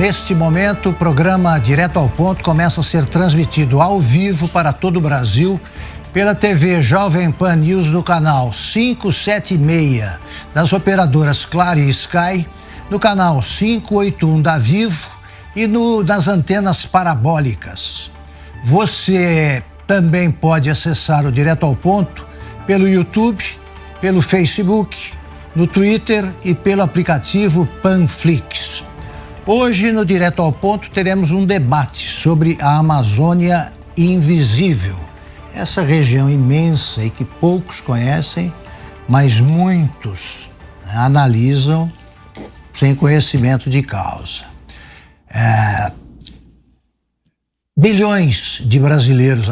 Neste momento, o programa Direto ao Ponto começa a ser transmitido ao vivo para todo o Brasil pela TV Jovem Pan News no canal 576 das operadoras Claro e Sky, no canal 581 da Vivo e nas antenas parabólicas. Você também pode acessar o Direto ao Ponto pelo YouTube, pelo Facebook, no Twitter e pelo aplicativo Panflix. Hoje, no Direto ao Ponto, teremos um debate sobre a Amazônia Invisível. Essa região imensa e que poucos conhecem, mas muitos analisam sem conhecimento de causa. Bilhões de brasileiros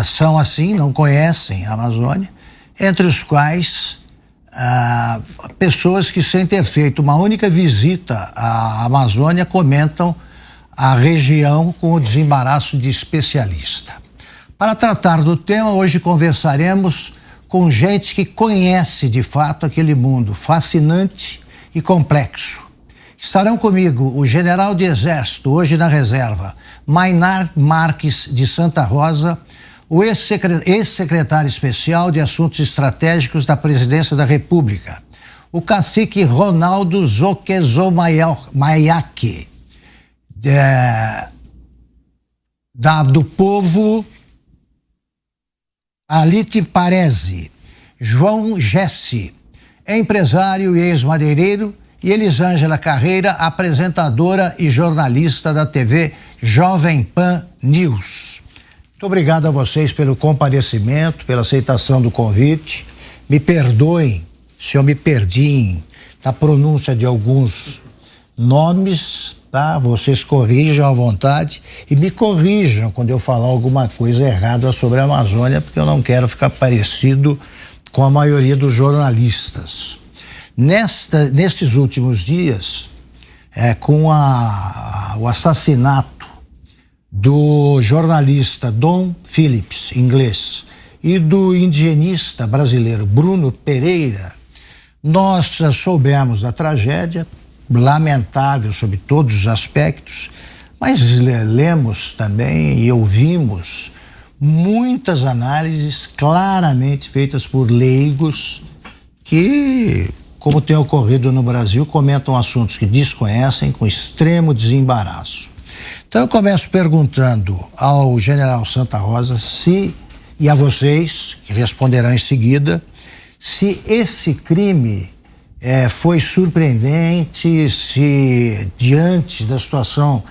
são assim, não conhecem a Amazônia, entre os quais pessoas que, sem ter feito uma única visita à Amazônia, comentam a região com o desembaraço de especialista. Para tratar do tema, hoje conversaremos com gente que conhece de fato aquele mundo fascinante e complexo. Estarão comigo o general de Exército, hoje na reserva, Mainar Marques de Santa Rosa, o ex-secretário especial de Assuntos Estratégicos da Presidência da República, o cacique Ronaldo Zoquezomaiaque, do povo Alite Parese, João Jesse, empresário e ex-madeireiro, e Elisângela Carreira, apresentadora e jornalista da TV Jovem Pan News. Muito obrigado a vocês pelo comparecimento, pela aceitação do convite. Me perdoem se eu me perdi na pronúncia de alguns nomes, tá? Vocês corrijam à vontade e me corrijam quando eu falar alguma coisa errada sobre a Amazônia, porque eu não quero ficar parecido com a maioria dos jornalistas. Nestes últimos dias, com o assassinato do jornalista Dom Phillips, inglês, e do indigenista brasileiro Bruno Pereira, nós soubemos da tragédia, lamentável sob todos os aspectos, mas lemos também e ouvimos muitas análises claramente feitas por leigos que, como tem ocorrido no Brasil, comentam assuntos que desconhecem com extremo desembaraço. Então eu começo perguntando ao general Santa Rosa e a vocês, que responderão em seguida, se esse crime foi surpreendente, se diante da situação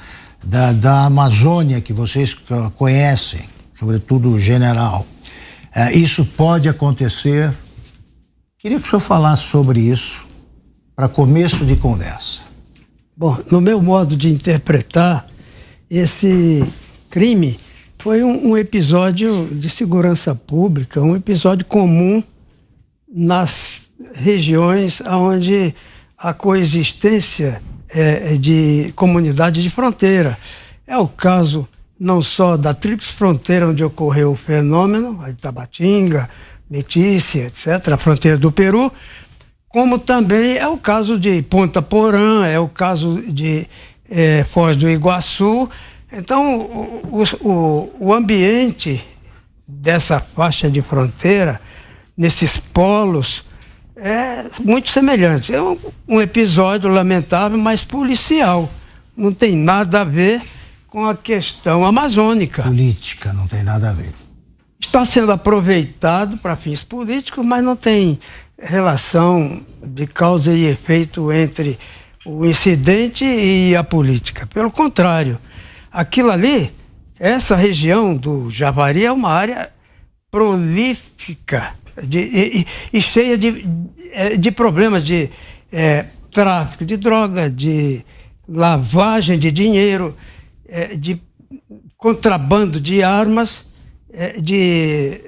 da Amazônia que vocês conhecem, sobretudo o general, isso pode acontecer. Queria que o senhor falasse sobre isso para começo de conversa. Bom, no meu modo de interpretar, esse crime foi um episódio de segurança pública, um episódio comum nas regiões onde a coexistência de comunidade de fronteira. É o caso não só da Tríplice Fronteira, onde ocorreu o fenômeno, a Itabatinga, Letícia, etc., a fronteira do Peru, como também é o caso de Ponta Porã, é o caso de Foz do Iguaçu. Então, o ambiente dessa faixa de fronteira, nesses polos, é muito semelhante. É um episódio lamentável, mas policial. Não tem nada a ver com a questão amazônica. Política, não tem nada a ver. Está sendo aproveitado para fins políticos, mas não tem relação de causa e efeito entre o incidente e a política. Pelo contrário, aquilo ali, essa região do Javari é uma área prolífica e cheia de problemas de tráfico de droga, de lavagem de dinheiro, de contrabando de armas, de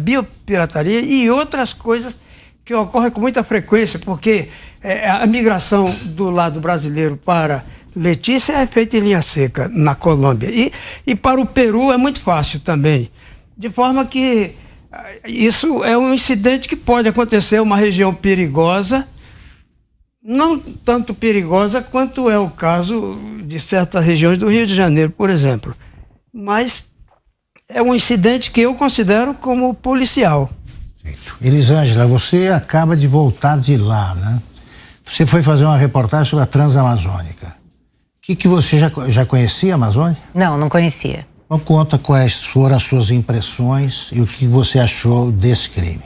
biopirataria e outras coisas que ocorrem com muita frequência, porque a migração do lado brasileiro para Letícia é feita em linha seca na Colômbia. E para o Peru é muito fácil também. De forma que isso é um incidente que pode acontecer, uma região perigosa, não tanto perigosa quanto é o caso de certas regiões do Rio de Janeiro, por exemplo. Mas é um incidente que eu considero como policial. Elisângela, você acaba de voltar de lá, né? Você foi fazer uma reportagem sobre a Transamazônica. O que você já conhecia a Amazônia? Não, não conhecia. Então conta quais foram as suas impressões e o que você achou desse crime.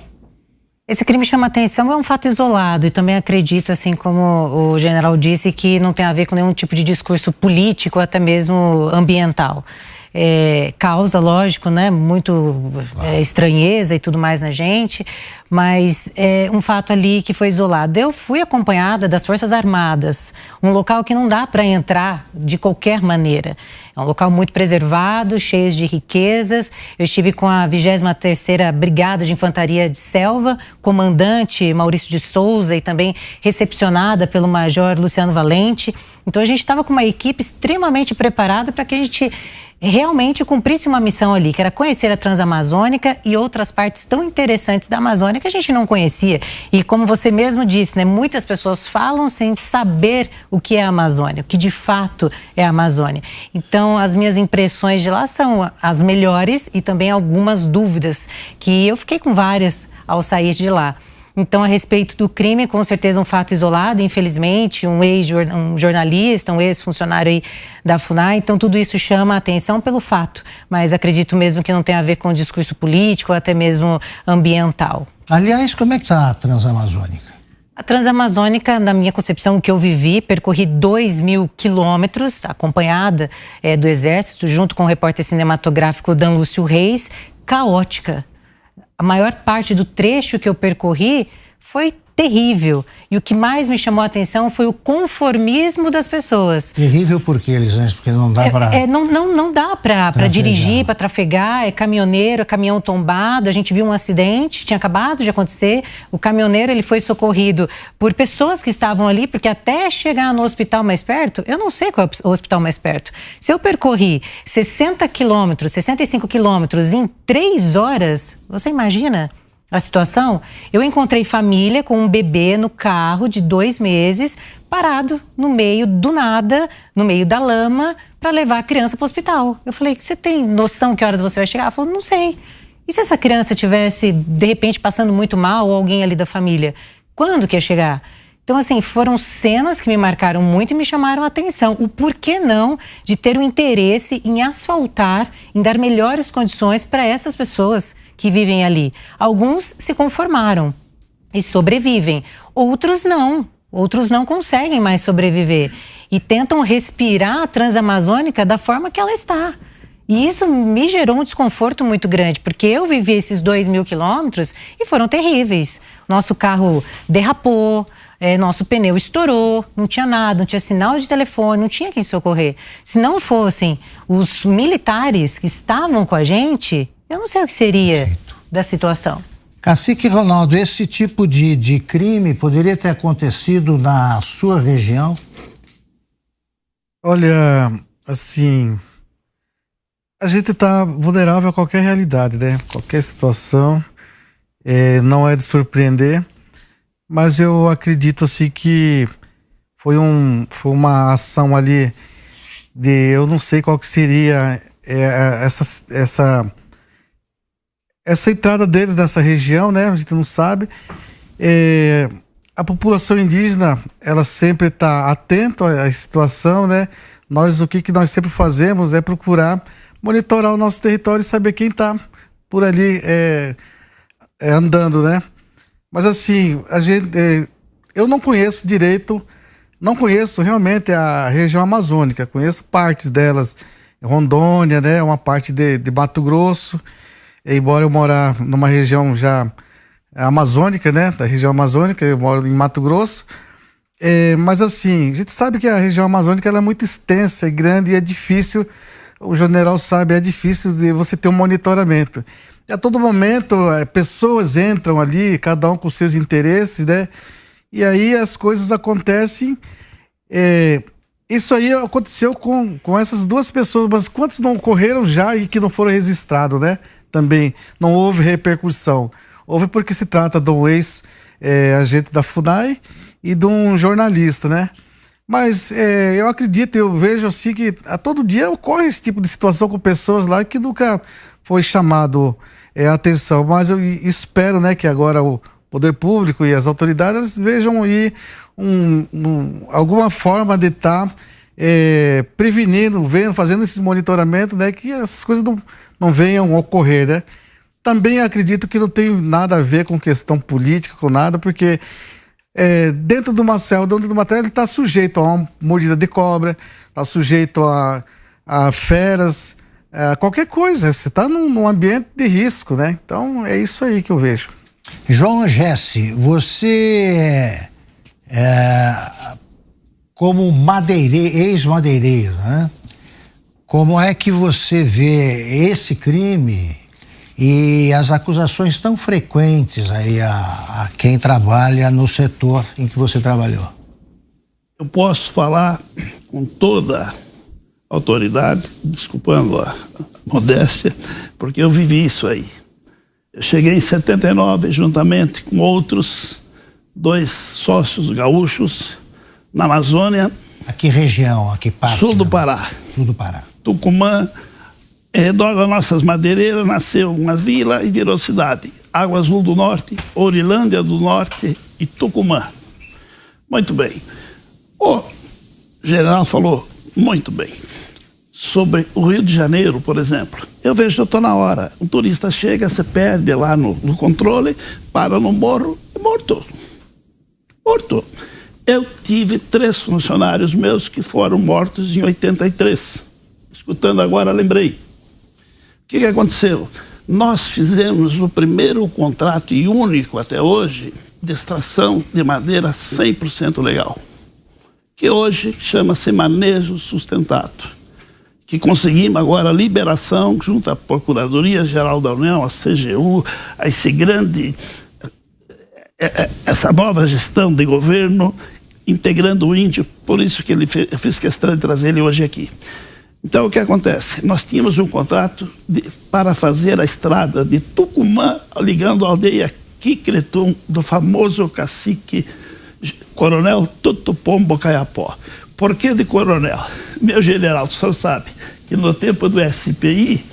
Esse crime chama atenção, é um fato isolado e também acredito, assim como o general disse, que não tem a ver com nenhum tipo de discurso político, até mesmo ambiental. Causa, lógico, né, muito estranheza e tudo mais na gente, mas é um fato ali que foi isolado. Eu fui acompanhada das Forças Armadas, um local que não dá para entrar de qualquer maneira. É um local muito preservado, cheio de riquezas. Eu estive com a 23ª Brigada de Infantaria de Selva, comandante Maurício de Souza e também recepcionada pelo Major Luciano Valente. Então a gente estava com uma equipe extremamente preparada para que a gente realmente cumprisse uma missão ali, que era conhecer a Transamazônica e outras partes tão interessantes da Amazônia que a gente não conhecia. E como você mesmo disse, né, muitas pessoas falam sem saber o que é a Amazônia, o que de fato é a Amazônia. Então, as minhas impressões de lá são as melhores e também algumas dúvidas, que eu fiquei com várias ao sair de lá. Então, a respeito do crime, com certeza um fato isolado, infelizmente, um jornalista, um ex-funcionário aí da FUNAI, então tudo isso chama a atenção pelo fato, mas acredito mesmo que não tem a ver com o discurso político ou até mesmo ambiental. Aliás, como é que está a Transamazônica? A Transamazônica, na minha concepção, o que eu vivi, percorri 2.000 quilômetros, acompanhada do Exército, junto com o repórter cinematográfico Dan Lúcio Reis, caótica. A maior parte do trecho que eu percorri foi terrível. E o que mais me chamou a atenção foi o conformismo das pessoas. Terrível por quê, Elisângela? Porque não dá para... Não dá para dirigir, para trafegar, é caminhoneiro, é caminhão tombado. A gente viu um acidente, tinha acabado de acontecer. O caminhoneiro, ele foi socorrido por pessoas que estavam ali, porque até chegar no hospital mais perto, eu não sei qual é o hospital mais perto. Se eu percorri 60 quilômetros, 65 quilômetros em 3 horas, você imagina a situação? Eu encontrei família com um bebê no carro de 2 meses, parado no meio do nada, no meio da lama, para levar a criança para o hospital. Eu falei, você tem noção que horas você vai chegar? Ela falou, não sei. E se essa criança tivesse, de repente, passando muito mal, ou alguém ali da família? Quando que ia chegar? Então, assim, foram cenas que me marcaram muito e me chamaram a atenção. O porquê não de ter um interesse em asfaltar, em dar melhores condições para essas pessoas que vivem ali. Alguns se conformaram e sobrevivem, outros não conseguem mais sobreviver e tentam respirar a Transamazônica da forma que ela está. E isso me gerou um desconforto muito grande, porque eu vivi esses 2.000 quilômetros e foram terríveis. Nosso carro derrapou, nosso pneu estourou, não tinha nada, não tinha sinal de telefone, não tinha quem socorrer. Se não fossem os militares que estavam com a gente, eu não sei o que seria da situação. Cacique Ronaldo, esse tipo de crime poderia ter acontecido na sua região? Olha, assim, a gente está vulnerável a qualquer realidade, né? Qualquer situação, não é de surpreender, mas eu acredito assim que foi uma ação ali eu não sei qual que seria essa entrada deles nessa região, né? A gente não sabe. A população indígena, ela sempre está atenta à situação, né? O que nós sempre fazemos é procurar monitorar o nosso território e saber quem está por ali andando, né? Mas assim, eu não conheço direito, não conheço realmente a região amazônica, conheço partes delas, Rondônia, né? Uma parte de Mato Grosso. Embora eu morar numa região já amazônica, né? Da região amazônica, eu moro em Mato Grosso. Mas assim, a gente sabe que a região amazônica ela é muito extensa e grande e é difícil, o general sabe, é difícil de você ter um monitoramento. E a todo momento, pessoas entram ali, cada um com seus interesses, né? E aí as coisas acontecem. Isso aí aconteceu com essas 2 pessoas, mas quantos não ocorreram já e que não foram registrados, né? Também não houve repercussão. Houve porque se trata de um ex-agente da FUNAI e de um jornalista, né? Mas eu acredito, eu vejo assim que a todo dia ocorre esse tipo de situação com pessoas lá que nunca foi chamado a atenção, mas eu espero, né, que agora o poder público e as autoridades vejam aí alguma forma de estar prevenindo, fazendo esse monitoramento, né, que essas coisas não venham a ocorrer, né? Também acredito que não tem nada a ver com questão política, com nada, porque dentro de uma selva, dentro de uma terra, ele está sujeito a uma mordida de cobra, está sujeito a feras, qualquer coisa. Você está num ambiente de risco, né? Então é isso aí que eu vejo. João Jesse, você como ex-madeireiro, né? Como é que você vê esse crime e as acusações tão frequentes aí a quem trabalha no setor em que você trabalhou? Eu posso falar com toda a autoridade, desculpando a modéstia, porque eu vivi isso aí. Eu cheguei em 79, juntamente com outros 2 sócios gaúchos, na Amazônia. A que região? A que parte? Sul do Pará. Sul do Pará. Tucumã. Ao redor das nossas madeireiras nasceu uma vila e virou cidade. Água Azul do Norte, Ourilândia do Norte e Tucumã. Muito bem. O general falou muito bem sobre o Rio de Janeiro, por exemplo. Eu vejo que eu estou na hora. Um turista chega, se perde lá no controle, para no morro, é morto. Morto. Eu tive 3 funcionários meus que foram mortos em 83. Escutando agora, lembrei. O que aconteceu? Nós fizemos o primeiro contrato e único até hoje de extração de madeira 100% legal, que hoje chama-se manejo sustentado, que conseguimos agora a liberação junto à Procuradoria-Geral da União, a CGU, a essa nova gestão de governo, integrando o índio, por isso que eu fiz questão de trazer ele hoje aqui. Então, o que acontece? Nós tínhamos um contrato para fazer a estrada de Tucumã, ligando a aldeia Quicretum, do famoso cacique Coronel Tutupombo Caiapó. Por que de coronel? Meu general, o senhor sabe que no tempo do SPI,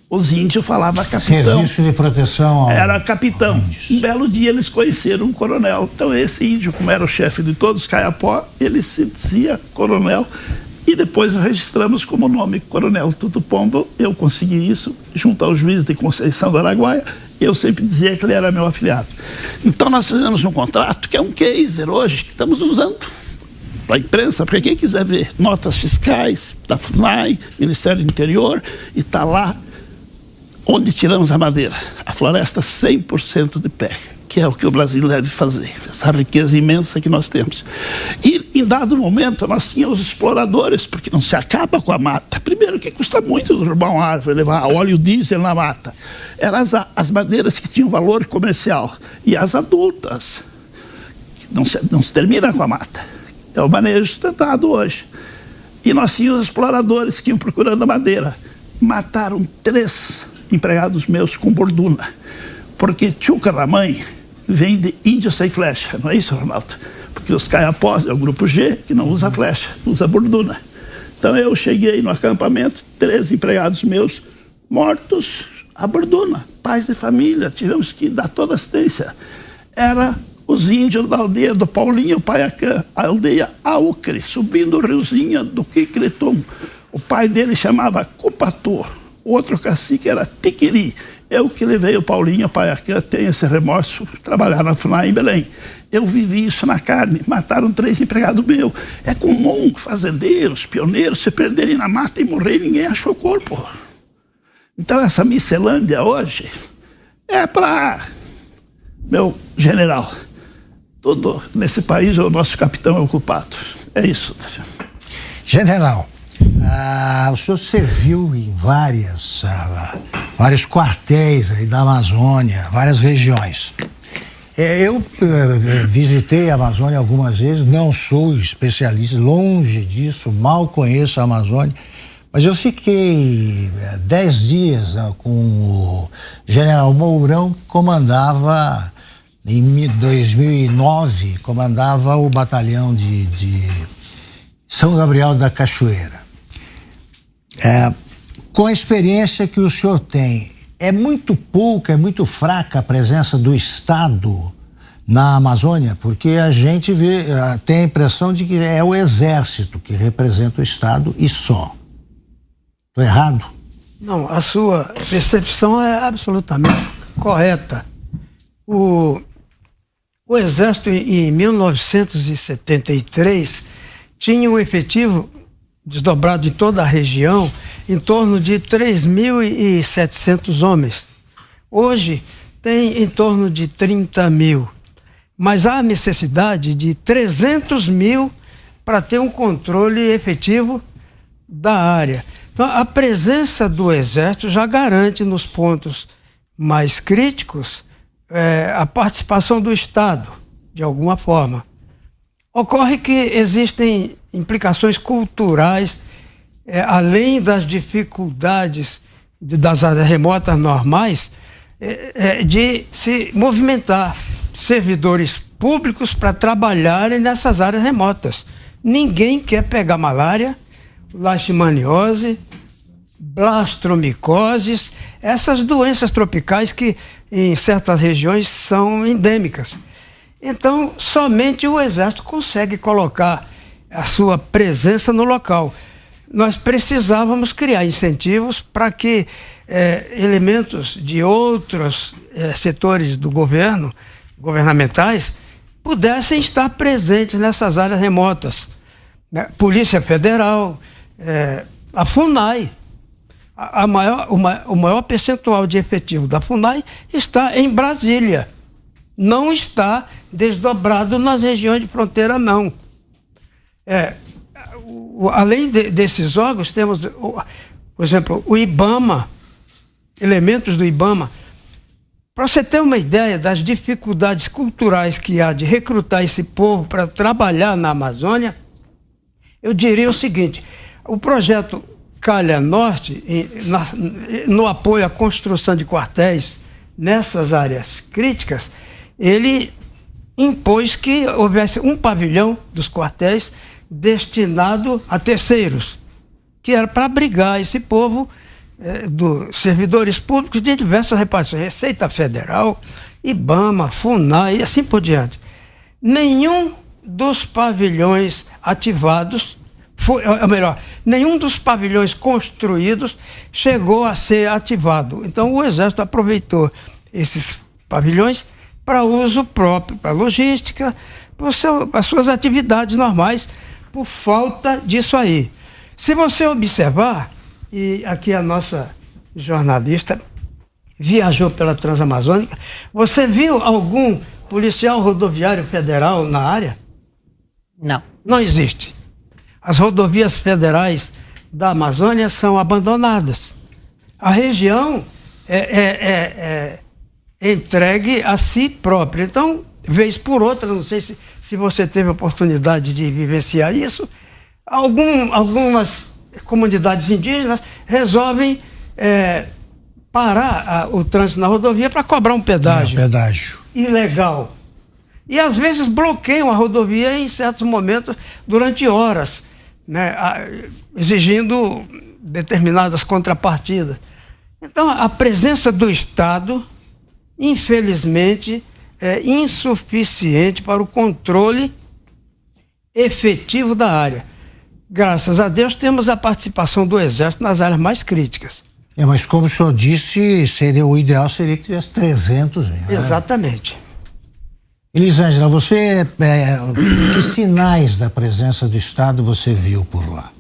os índios falavam capitão. Serviço de proteção. Era capitão. Um belo dia eles conheceram um coronel. Então esse índio, como era o chefe de todos, Caiapó, ele se dizia coronel. E depois registramos como nome Coronel Tutupombo. Eu consegui isso junto ao juiz de Conceição do Araguaia. Eu sempre dizia que ele era meu afiliado. Então nós fizemos um contrato que é um case hoje que estamos usando para a imprensa, para quem quiser ver notas fiscais da FUNAI, Ministério do Interior, e está lá onde tiramos a madeira, a floresta 100% de pé, que é o que o Brasil deve fazer, essa riqueza imensa que nós temos. E em dado momento nós tínhamos exploradores, porque não se acaba com a mata. Primeiro que custa muito derrubar uma árvore, levar óleo diesel na mata. Eram as madeiras que tinham valor comercial, e as adultas, que não se termina com a mata. É o manejo sustentado hoje. E nós tínhamos exploradores que iam procurando madeira. Mataram 3 empregados meus com borduna, porque Tchucaramãe vem de índio sem flecha, não é isso, Ronaldo? Porque os caiapós é o grupo G que não usa flecha, usa borduna. Então eu cheguei no acampamento, 3 empregados meus mortos a borduna, pais de família, tivemos que dar toda assistência. Era os índios da aldeia do Paulinho Paiacã, a aldeia Aucre, subindo o riozinho do Quicretum. O pai dele chamava Cupatô, o outro cacique era Tiquiri. Eu que levei o Paulinho Paiacã, tenho esse remorso, trabalhar na FUNAI em Belém. Eu vivi isso na carne, mataram 3 empregados meus. É comum fazendeiros, pioneiros se perderem na mata e morrer, ninguém achou o corpo. Então essa Miscelândia hoje é para, meu general, tudo nesse país o nosso capitão é o culpado. É isso. General, o senhor serviu em vários quartéis aí da Amazônia, várias regiões. Eu visitei a Amazônia algumas vezes, não sou especialista, longe disso, mal conheço a Amazônia, mas eu fiquei 10 dias com o general Mourão, que comandava em 2009, comandava o batalhão de São Gabriel da Cachoeira. Com a experiência que o senhor tem, é muito pouca, é muito fraca a presença do Estado na Amazônia? Porque a gente tem a impressão de que é o Exército que representa o Estado e só. Estou errado? Não, a sua percepção é absolutamente correta. O Exército, em 1973, tinha um efetivo desdobrado em toda a região em torno de 3.700 homens. Hoje tem em torno de 30 mil, mas há necessidade de 300 mil para ter um controle efetivo da área. Então, a presença do Exército já garante nos pontos mais críticos a participação do Estado, de alguma forma. Ocorre que existem implicações culturais, além das dificuldades das áreas remotas normais, de se movimentar servidores públicos para trabalharem nessas áreas remotas. Ninguém quer pegar malária, leishmaniose, blastromicoses, essas doenças tropicais que em certas regiões são endêmicas. Então, somente o Exército consegue colocar a sua presença no local. Nós precisávamos criar incentivos para que elementos de outros setores do governo, governamentais, pudessem estar presentes nessas áreas remotas. Polícia Federal, a FUNAI. O maior percentual de efetivo da FUNAI está em Brasília. Não está desdobrado nas regiões de fronteira, não. Além desses órgãos, temos, por exemplo, o IBAMA, elementos do IBAMA. Para você ter uma ideia das dificuldades culturais que há de recrutar esse povo para trabalhar na Amazônia, eu diria o seguinte: o projeto Calha Norte, no apoio à construção de quartéis nessas áreas críticas, ele impôs que houvesse um pavilhão dos quartéis destinado a terceiros, que era para abrigar esse povo dos servidores públicos de diversas repartições, Receita Federal, IBAMA, FUNAI e assim por diante. Nenhum dos pavilhões ativados, nenhum dos pavilhões construídos chegou a ser ativado. Então o Exército aproveitou esses pavilhões para uso próprio, para logística, para suas atividades normais, por falta disso aí. Se você observar, e aqui a nossa jornalista viajou pela Transamazônica, você viu algum policial rodoviário federal na área? Não. Não existe. As rodovias federais da Amazônia são abandonadas. A região é entregue a si própria. Então, vez por outra, não sei se você teve a oportunidade de vivenciar isso, algumas comunidades indígenas resolvem parar o trânsito na rodovia para cobrar um pedágio. Ilegal. E às vezes bloqueiam a rodovia em certos momentos durante horas, né, exigindo determinadas contrapartidas. Então, a presença do Estado, infelizmente, é insuficiente para o controle efetivo da área. Graças a Deus, temos a participação do Exército nas áreas mais críticas. Mas como o senhor disse, o ideal seria que tivesse 300 mil. Exatamente. Elisângela, você, que sinais da presença do Estado você viu por lá?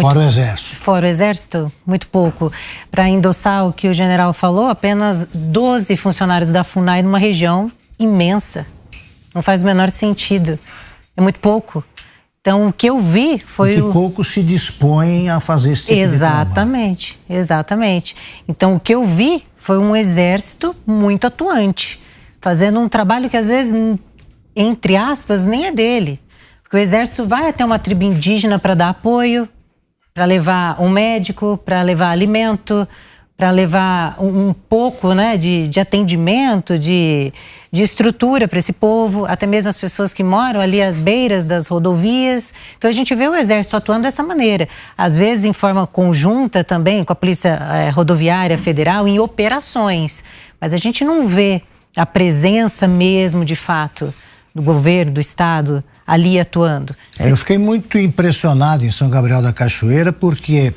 Fora o Exército. Fora o Exército, muito pouco. Para endossar o que o general falou, apenas 12 funcionários da FUNAI numa região imensa. Não faz o menor sentido. É muito pouco. Então, o que eu vi foi... Que pouco se dispõem a fazer esse tipo de trabalho. Exatamente. Então, o que eu vi foi um exército muito atuante, fazendo um trabalho que, às vezes, entre aspas, nem é dele. Porque o exército vai até uma tribo indígena para dar apoio, para levar um médico, para levar alimento, para levar um pouco, né, de atendimento, de estrutura para esse povo, até mesmo as pessoas que moram ali às beiras das rodovias. Então a gente vê o Exército atuando dessa maneira, às vezes em forma conjunta também com a Polícia Rodoviária Federal em operações, mas a gente não vê a presença mesmo de fato do governo, do Estado ali atuando. Eu fiquei muito impressionado em São Gabriel da Cachoeira porque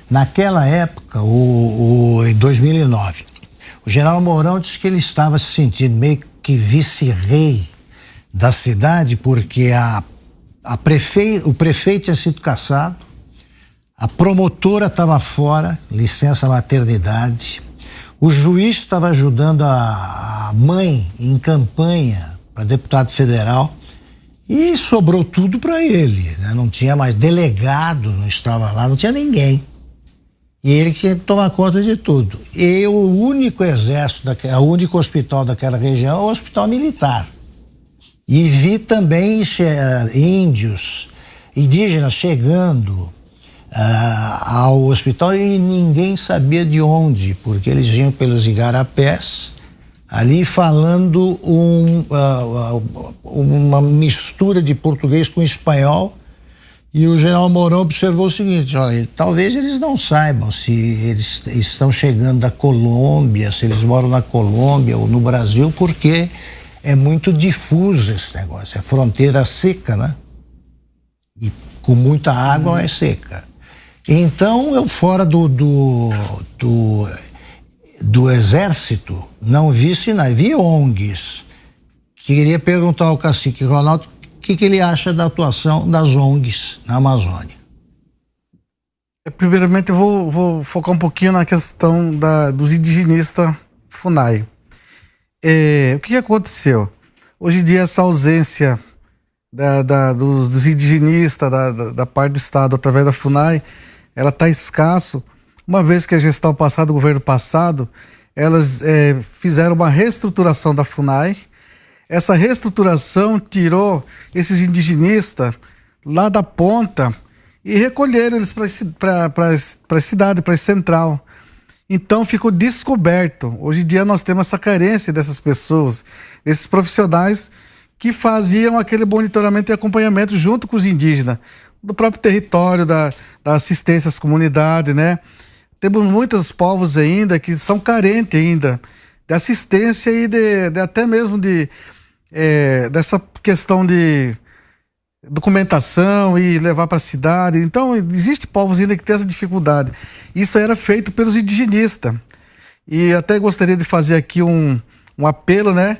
naquela época, em 2009, o general Mourão disse que ele estava se sentindo meio que vice-rei da cidade porque o prefeito tinha sido cassado, a promotora estava fora, licença maternidade, o juiz estava ajudando a mãe em campanha para deputado federal e sobrou tudo para ele, né? Não tinha mais delegado, não estava lá, não tinha ninguém. E ele tinha que tomar conta de tudo. E o único o único hospital daquela região é o hospital militar. E vi também indígenas chegando ao hospital e ninguém sabia de onde, porque eles iam pelos igarapés, ali falando uma mistura de português com espanhol. E o general Mourão observou o seguinte: olha, talvez eles não saibam se eles estão chegando da Colômbia, se eles moram na Colômbia ou no Brasil, porque é muito difuso esse negócio, é fronteira seca, né? E com muita água é seca. Então eu fora do Exército não vi sinais, vi ONGs. Queria perguntar ao cacique Ronaldo o que ele acha da atuação das ONGs na Amazônia. Primeiramente eu vou focar um pouquinho na questão dos indigenistas FUNAI. O que aconteceu? Hoje em dia essa ausência dos indigenistas da parte do Estado através da FUNAI, ela está escasso, uma vez que a gestão passada, o governo passado, elas fizeram uma reestruturação da FUNAI. Essa reestruturação tirou esses indigenistas lá da ponta e recolheram eles para a cidade, para a central. Então ficou descoberto. Hoje em dia nós temos essa carência dessas pessoas, desses profissionais que faziam aquele monitoramento e acompanhamento junto com os indígenas, do próprio território, da assistência às comunidades, né? Temos muitos povos ainda que são carentes ainda de assistência e até mesmo dessa questão de documentação e levar para a cidade. Então, existe povos ainda que tem essa dificuldade. Isso era feito pelos indigenistas. E até gostaria de fazer aqui um apelo, né,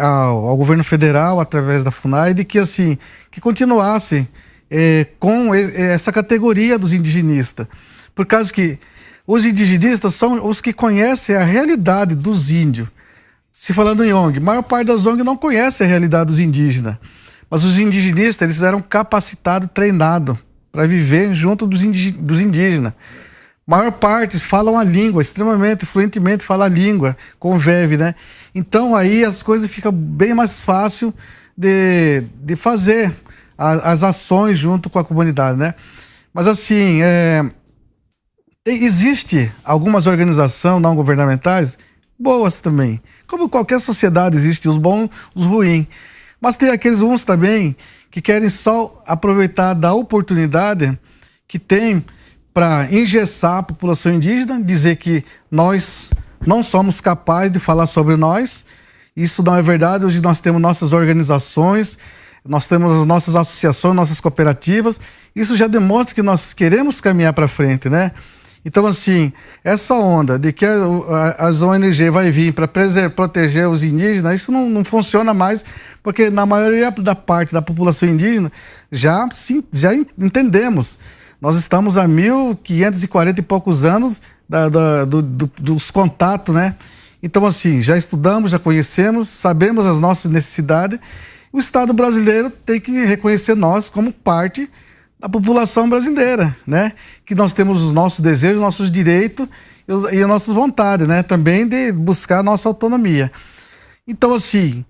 ao governo federal, através da FUNAI, de que, assim, que continuasse com essa categoria dos indigenistas. Por causa que os indigenistas são os que conhecem a realidade dos índios. Se falando em ONG, a maior parte das ONG não conhece a realidade dos indígenas. Mas os indigenistas, eles eram capacitados, treinados para viver junto dos indígenas. A maior parte falam a língua, extremamente, fluentemente falam a língua, convive, né? Então aí as coisas ficam bem mais fácil de fazer as ações junto com a comunidade, né? Mas assim, existe algumas organizações não governamentais boas também. Como qualquer sociedade existe os bons, os ruins. Mas tem aqueles uns também que querem só aproveitar da oportunidade que tem para engessar a população indígena, dizer que nós não somos capazes de falar sobre nós. Isso não é verdade. Hoje nós temos nossas organizações, nós temos as nossas associações, nossas cooperativas. Isso já demonstra que nós queremos caminhar para frente, né? Então, assim, essa onda de que as ONG vai vir para proteger os indígenas, isso não funciona mais, porque na maioria da parte da população indígena já entendemos. Nós estamos há 1540 e poucos anos dos contatos, né? Então, assim, já estudamos, já conhecemos, sabemos as nossas necessidades. O Estado brasileiro tem que reconhecer nós como parte da população brasileira, né? Que nós temos os nossos desejos, nossos direitos e as nossas vontades, né? Também de buscar a nossa autonomia. Então, assim,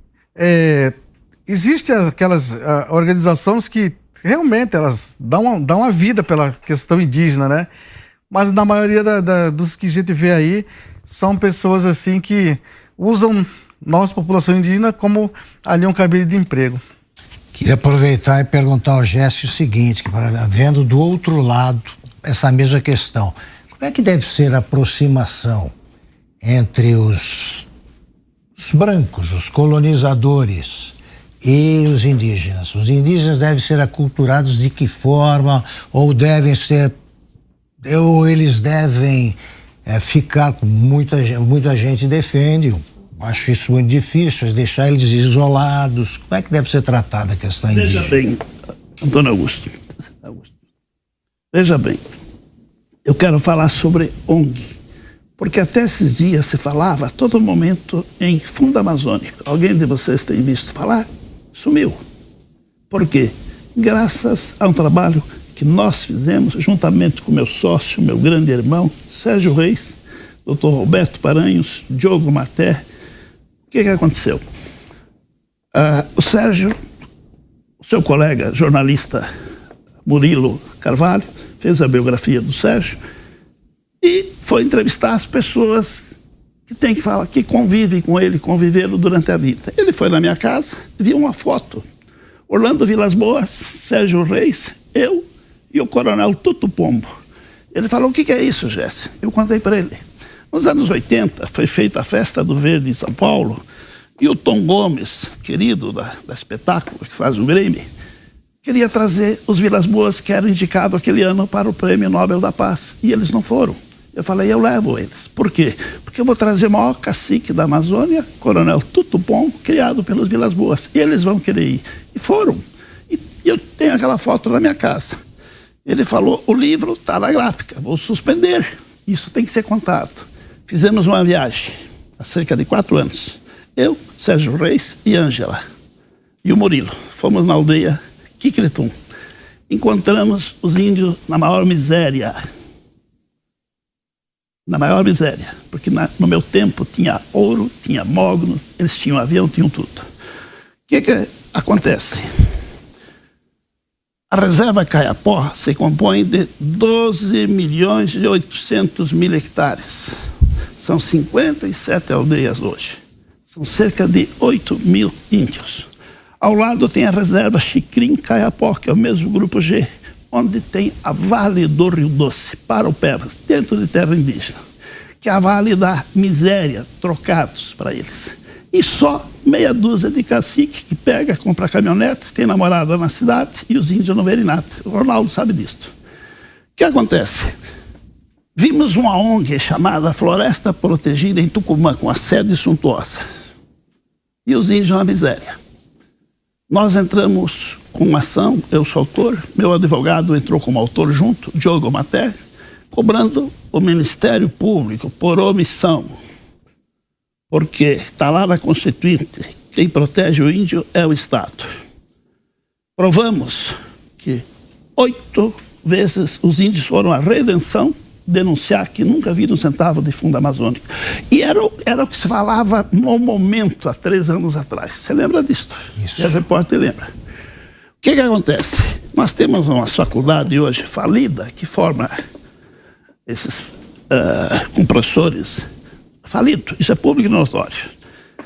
existem aquelas organizações que realmente elas dão uma vida pela questão indígena, né? mas na maioria dos que a gente vê aí, são pessoas assim que usam nossa população indígena como ali um cabide de emprego. Queria aproveitar e perguntar ao Jesse o seguinte, que vendo do outro lado essa mesma questão, como é que deve ser a aproximação entre os brancos, os colonizadores e os indígenas? Os indígenas devem ser aculturados de que forma? Ou eles devem ficar com muita gente defende? Acho isso muito difícil, deixar eles isolados. Como é que deve ser tratada a questão indígena? Veja bem, Antônio Augusto. Veja bem, eu quero falar sobre ONG, porque até esses dias se falava a todo momento em Fundo Amazônico. Alguém de vocês tem visto falar? Sumiu. Por quê? Graças a um trabalho que nós fizemos, juntamente com meu sócio, meu grande irmão, Sérgio Reis, Dr. Roberto Paranhos, Diogo Maté. O que aconteceu? O Sérgio, o seu colega jornalista Murilo Carvalho, fez a biografia do Sérgio e foi entrevistar as pessoas que tem que falar, que convivem com ele, conviveram durante a vida. Ele foi na minha casa, viu uma foto. Orlando Vilas Boas, Sérgio Reis, eu e o coronel Tuto Pombo. Ele falou: o que é isso, Jesse? Eu contei para ele. Nos anos 80, foi feita a Festa do Verde em São Paulo, e o Tom Gomes, querido da Espetáculo, que faz o Grêmio, queria trazer os Vilas Boas que eram indicados aquele ano para o Prêmio Nobel da Paz, e eles não foram. Eu falei: eu levo eles. Por quê? Porque eu vou trazer o maior cacique da Amazônia, Coronel Tuto Pombo, criado pelos Vilas Boas, e eles vão querer ir. E foram. E eu tenho aquela foto na minha casa. Ele falou: o livro está na gráfica, vou suspender. Isso tem que ser contado. Fizemos uma viagem há cerca de 4 anos. Eu, Sérgio Reis e Ângela. E o Murilo. Fomos na aldeia Kikritum. Encontramos os índios na maior miséria. Na maior miséria. Porque no meu tempo tinha ouro, tinha mogno, eles tinham avião, tinham tudo. O que acontece? A reserva Caiapó se compõe de 12.800.000 hectares. São 57 aldeias hoje. São cerca de 8.000 índios. Ao lado tem a reserva Xicrim Caiapó, que é o mesmo grupo G, onde tem a Vale do Rio Doce, Paraupebas, dentro de terra indígena, que é a Vale da Miséria, trocados para eles. E só meia dúzia de cacique que pega, compra caminhonete, tem namorada na cidade e os índios não verem nada. O Ronaldo sabe disso. O que acontece? Vimos uma ONG chamada Floresta Protegida em Tucumã, com a sede suntuosa. E os índios na miséria. Nós entramos com uma ação, eu sou autor, meu advogado entrou como autor junto, Diogo Maté, cobrando o Ministério Público por omissão. Porque está lá na Constituinte, quem protege o índio é o Estado. Provamos que 8 vezes os índios foram à Redenção denunciar que nunca viram um centavo de fundo amazônico. E era o que se falava no momento, há 3 anos atrás. Você lembra disso? Isso. E a repórter lembra. O que acontece? Nós temos uma faculdade hoje falida que forma esses compressores falido. Isso é público e notório.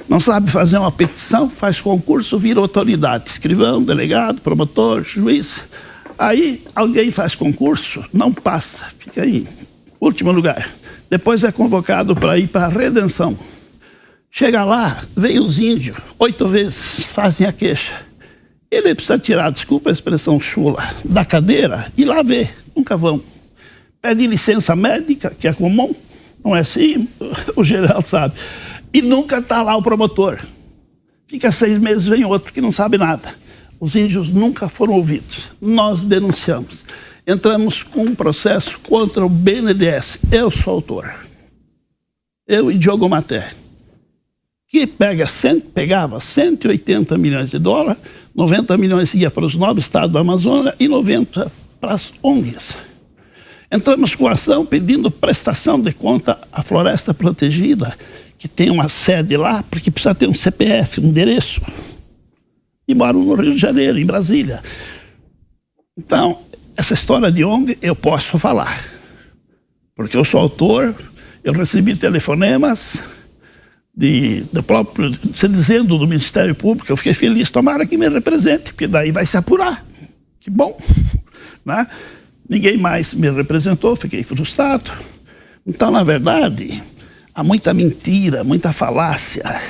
Não sabe fazer uma petição, faz concurso, vira autoridade. Escrivão, delegado, promotor, juiz. Aí alguém faz concurso, não passa, fica aí, último lugar. Depois é convocado para ir para a Redenção. Chega lá, vem os índios, 8 vezes fazem a queixa. Ele precisa tirar, desculpa a expressão chula, da cadeira e lá ver, nunca vão. Pede licença médica, que é comum, não é assim, o geral sabe. E nunca está lá o promotor. Fica 6 meses, vem outro que não sabe nada. Os índios nunca foram ouvidos. Nós denunciamos. Entramos com um processo contra o BNDES. Eu sou autor. Eu e Diogo Maté. Que pegava 180 milhões de dólares, 90 milhões ia para os 9 estados da Amazônia e 90 para as ONGs. Entramos com ação pedindo prestação de conta à Floresta Protegida, que tem uma sede lá, porque precisa ter um CPF, um endereço. E moram no Rio de Janeiro, em Brasília. Então, essa história de ONG eu posso falar. porque eu sou autor, eu recebi telefonemas do próprio, se dizendo do Ministério Público, eu fiquei feliz, tomara que me represente, porque daí vai se apurar. Que bom, né? Ninguém mais me representou, fiquei frustrado. Então, na verdade, há muita mentira, muita falácia.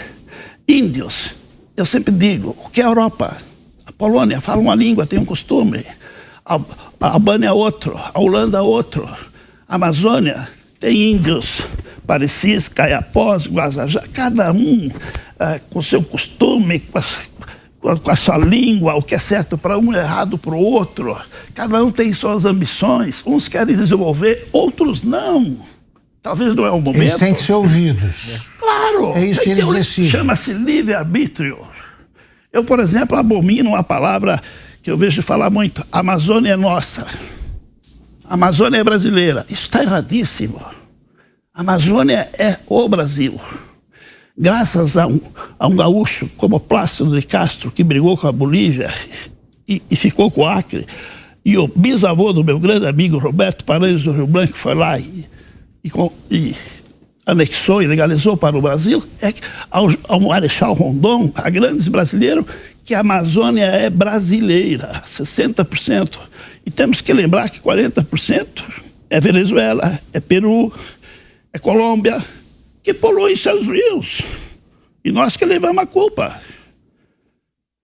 Índios, eu sempre digo, o que é a Europa? A Polônia fala uma língua, tem um costume. A Albânia é outro, a Holanda é outro. A Amazônia tem índios, Parecis, Caiapós, Guazajá, cada um com seu costume, com a sua língua, o que é certo para um é errado para o outro. Cada um tem suas ambições, uns querem desenvolver, outros não. Talvez não é o momento. Eles têm que ser ouvidos. Claro! É isso que eles decidem. Chama-se livre-arbítrio. Eu, por exemplo, abomino uma palavra que eu vejo falar muito: Amazônia é nossa. Amazônia é brasileira. Isso está erradíssimo. A Amazônia é o Brasil. Graças a um gaúcho como Plácido de Castro, que brigou com a Bolívia e ficou com o Acre, e o bisavô do meu grande amigo Roberto Paranhos do Rio Branco foi lá e anexou e legalizou para o Brasil, ao Marechal Rondon, a grandes brasileiro, que a Amazônia é brasileira, 60%. E temos que lembrar que 40% é Venezuela, é Peru, é Colômbia, que poluem seus rios. E nós que levamos a culpa.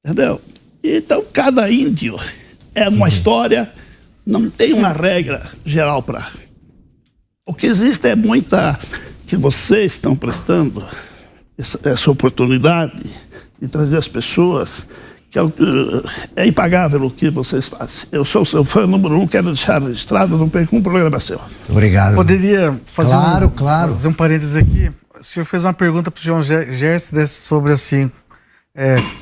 Entendeu? Então, cada índio é uma história, não tem uma regra geral para... O que existe é muita... que vocês estão prestando essa oportunidade de trazer as pessoas, que é impagável o que vocês fazem. Eu sou seu fã número 1, quero deixar registrado, não perco um programa seu. Obrigado. Poderia fazer claro. fazer um parênteses aqui. O senhor fez uma pergunta para o João Gerson sobre assim,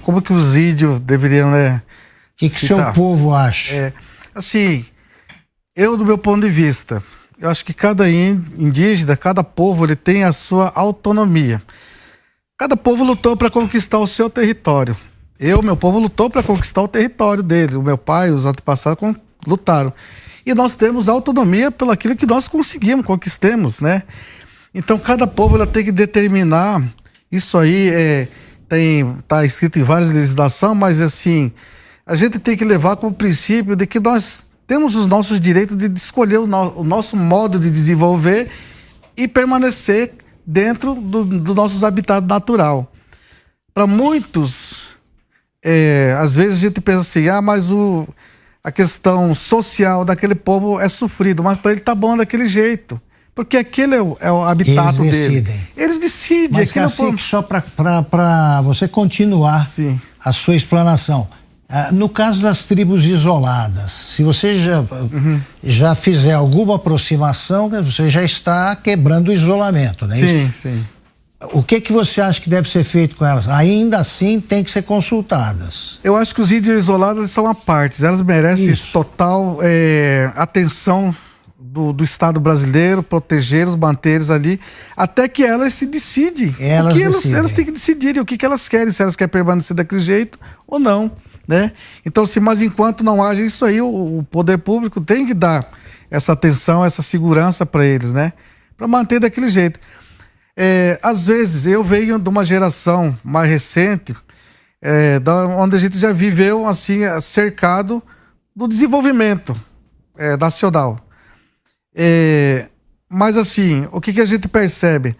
como que os índios deveriam, né? O que o seu povo acha? Assim, eu, do meu ponto de vista, eu acho que cada indígena, cada povo, ele tem a sua autonomia. Cada povo lutou para conquistar o seu território. Meu povo lutou para conquistar o território dele. O meu pai, os antepassados lutaram. E nós temos autonomia pelo aquilo que nós conseguimos, conquistemos, né? Então, cada povo ela tem que determinar. Isso aí tá escrito em várias legislações, mas assim, a gente tem que levar como princípio de que nós temos os nossos direitos de escolher o nosso modo de desenvolver e permanecer dentro dos nossos habitats natural. Para muitos, às vezes a gente pensa assim, mas a questão social daquele povo é sofrido, mas para ele tá bom daquele jeito. Porque aquele é o habitat dele. Eles decidem. Mas que assim, só para você continuar a sua explanação. No caso das tribos isoladas, se você já fizer alguma aproximação, você já está quebrando o isolamento, não é isso? Sim. O que você acha que deve ser feito com elas? Ainda assim, tem que ser consultadas. Eu acho que os índios isolados eles são à parte. Elas merecem total atenção do Estado brasileiro, protegê-los, mantê-los ali, até que elas se decidem. Elas têm que decidir o que elas querem, se elas querem permanecer daquele jeito ou não, né? Então, mas enquanto não haja isso aí, o poder público tem que dar essa atenção, essa segurança para eles, né? Para manter daquele jeito. Às vezes, eu venho de uma geração mais recente, onde a gente já viveu assim, cercado do desenvolvimento nacional. Mas assim, o que a gente percebe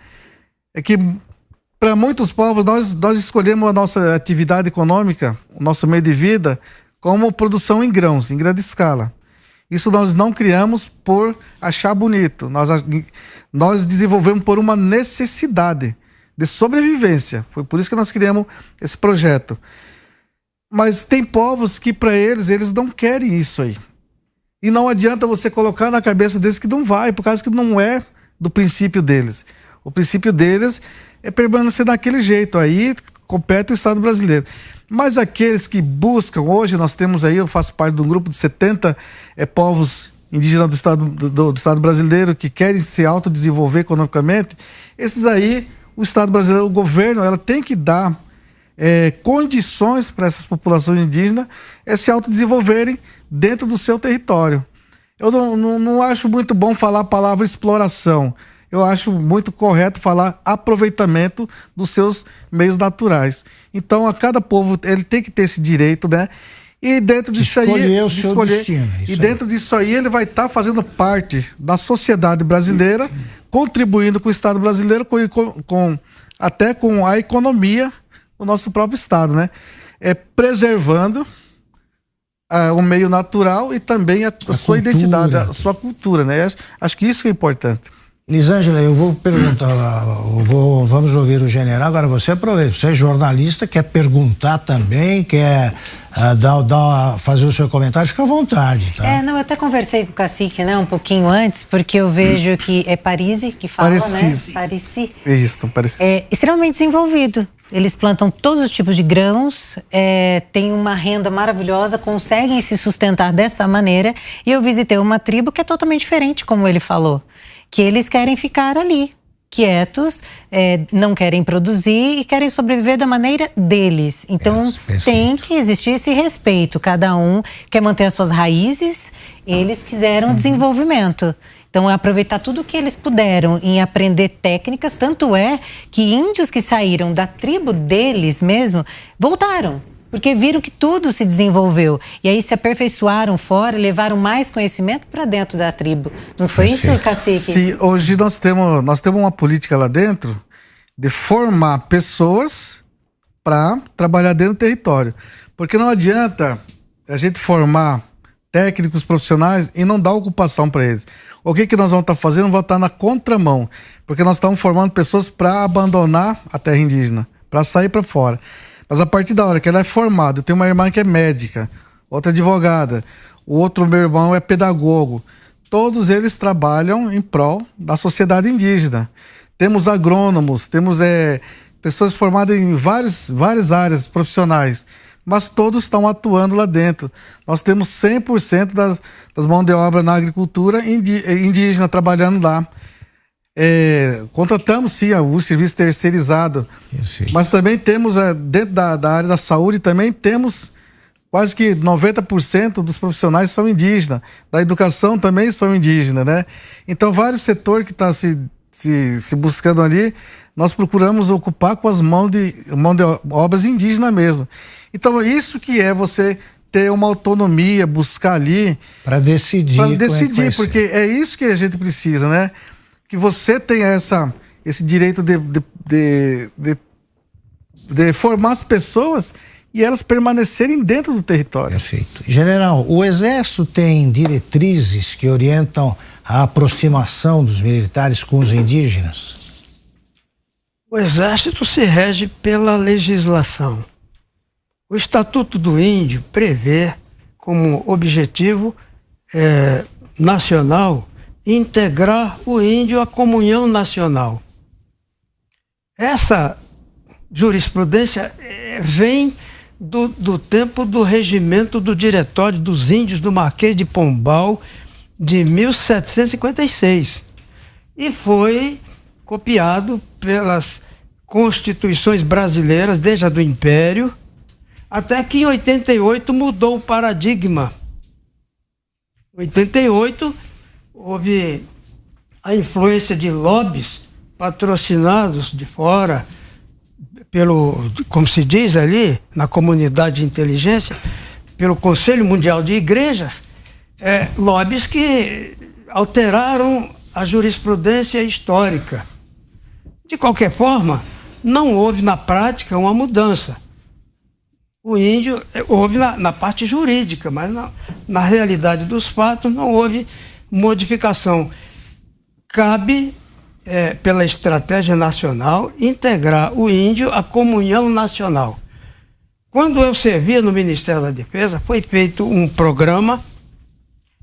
é que para muitos povos nós escolhemos a nossa atividade econômica, o nosso meio de vida, como produção em grãos, em grande escala. Isso nós não criamos por achar bonito, nós desenvolvemos por uma necessidade de sobrevivência. Foi por isso que nós criamos esse projeto. Mas tem povos que para eles não querem isso aí. E não adianta você colocar na cabeça deles que não vai, por causa que não é do princípio deles. O princípio deles é permanecer daquele jeito. Aí compete o Estado brasileiro. Mas aqueles que buscam, hoje nós temos aí, eu faço parte de um grupo de 70 povos indígenas do Estado brasileiro que querem se autodesenvolver economicamente. Esses aí, o Estado brasileiro, o governo, ela tem que dar condições para essas populações indígenas se autodesenvolverem dentro do seu território. Eu não acho muito bom falar a palavra exploração. Eu acho muito correto falar aproveitamento dos seus meios naturais. Então, a cada povo, ele tem que ter esse direito, né? E dentro disso aí... Escolher o seu destino. E dentro disso aí, ele vai estar fazendo parte da sociedade brasileira, contribuindo com o Estado brasileiro, até com a economia do nosso próprio Estado, né? Preservando o meio natural e também a sua identidade, a sua cultura, né? Acho que isso que é importante. Elisângela, eu vou perguntar, vamos ouvir o general, agora você aproveita, você é jornalista, quer perguntar também, quer fazer o seu comentário, fica à vontade, tá? Eu até conversei com o cacique, né, um pouquinho antes, porque eu vejo que é Parisi que fala, né? Parisi. Isso, Parisi. É extremamente desenvolvido. Eles plantam todos os tipos de grãos, têm uma renda maravilhosa, conseguem se sustentar dessa maneira. E eu visitei uma tribo que é totalmente diferente, como ele falou. Que eles querem ficar ali, quietos, não querem produzir e querem sobreviver da maneira deles. Então, tem que existir esse respeito. Cada um quer manter as suas raízes, eles quiseram desenvolvimento. Então, aproveitar tudo o que eles puderam em aprender técnicas, tanto é que índios que saíram da tribo deles mesmo, voltaram. Porque viram que tudo se desenvolveu. E aí se aperfeiçoaram fora, levaram mais conhecimento para dentro da tribo. Não foi isso, cacique? Sim, hoje nós temos uma política lá dentro de formar pessoas para trabalhar dentro do território. Porque não adianta a gente formar técnicos profissionais e não dar ocupação para eles. O que nós vamos estar fazendo? Vamos estar na contramão. Porque nós estamos formando pessoas para abandonar a terra indígena, para sair para fora. Mas a partir da hora que ela é formada, eu tenho uma irmã que é médica, outra advogada, o outro meu irmão é pedagogo. Todos eles trabalham em prol da sociedade indígena. Temos agrônomos, temos pessoas formadas em várias áreas profissionais, mas todos estão atuando lá dentro. Nós temos 100% das mãos de obra na agricultura indígena trabalhando lá. Contratamos sim o serviço terceirizado, mas também temos dentro da área da saúde também temos quase que 90% dos profissionais são indígenas, da educação também são indígenas, né? Então vários setores que está se buscando ali, nós procuramos ocupar com as mãos de obras indígenas mesmo. Então isso que é você ter uma autonomia, buscar ali para decidir, porque é isso que a gente precisa, né? Que você tenha esse direito de formar as pessoas e elas permanecerem dentro do território. Perfeito. General, o Exército tem diretrizes que orientam a aproximação dos militares com os indígenas? O Exército se rege pela legislação. O Estatuto do Índio prevê como objetivo nacional integrar o índio à comunhão nacional. Essa jurisprudência vem do tempo do regimento do Diretório dos Índios do Marquês de Pombal de 1756 e foi copiado pelas constituições brasileiras desde a do Império, até que em 88 mudou o paradigma. Em 88 houve a influência de lobbies patrocinados de fora como se diz ali, na comunidade de inteligência, pelo Conselho Mundial de Igrejas, lobbies que alteraram a jurisprudência histórica. De qualquer forma, não houve na prática uma mudança. O índio houve na parte jurídica, mas na realidade dos fatos não houve modificação. Cabe, pela estratégia nacional, integrar o índio à comunhão nacional. Quando eu servia no Ministério da Defesa, foi feito um programa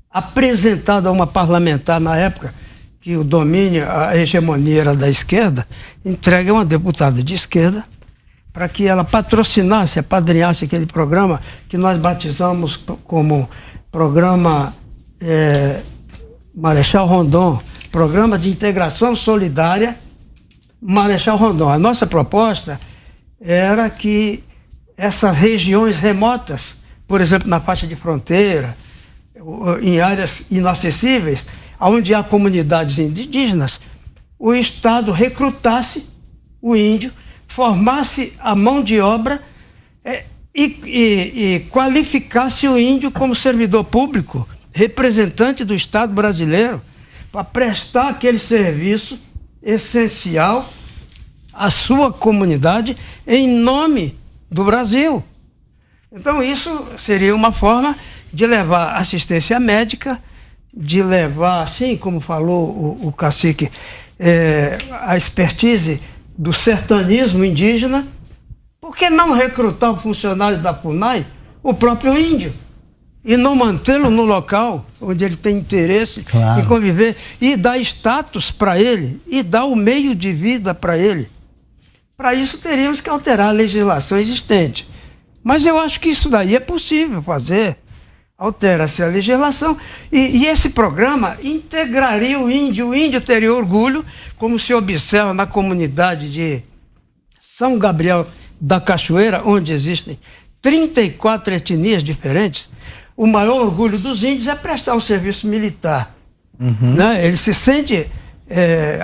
apresentado a uma parlamentar na época, que o domínio, a hegemonia era da esquerda, entregue a uma deputada de esquerda, para que ela patrocinasse, apadrinhasse aquele programa que nós batizamos como Programa Marechal Rondon, Programa de Integração Solidária Marechal Rondon. A nossa proposta era que essas regiões remotas, por exemplo, na faixa de fronteira, em áreas inacessíveis, onde há comunidades indígenas, o Estado recrutasse o índio, formasse a mão de obra e qualificasse o índio como servidor público, representante do Estado brasileiro, para prestar aquele serviço essencial à sua comunidade em nome do Brasil. Então isso seria uma forma de levar assistência médica, de levar, assim como falou o cacique, a expertise do sertanismo indígena. Por que não recrutar o funcionário da FUNAI, o próprio índio, e não mantê-lo no local onde ele tem interesse em conviver, e dar status para ele, e dar o meio de vida para ele? Para isso teríamos que alterar a legislação existente. Mas eu acho que isso daí é possível fazer. Altera-se a legislação e esse programa integraria o índio teria orgulho, como se observa na comunidade de São Gabriel da Cachoeira, onde existem 34 etnias diferentes. O maior orgulho dos índios é prestar o serviço militar. Né? Ele se sente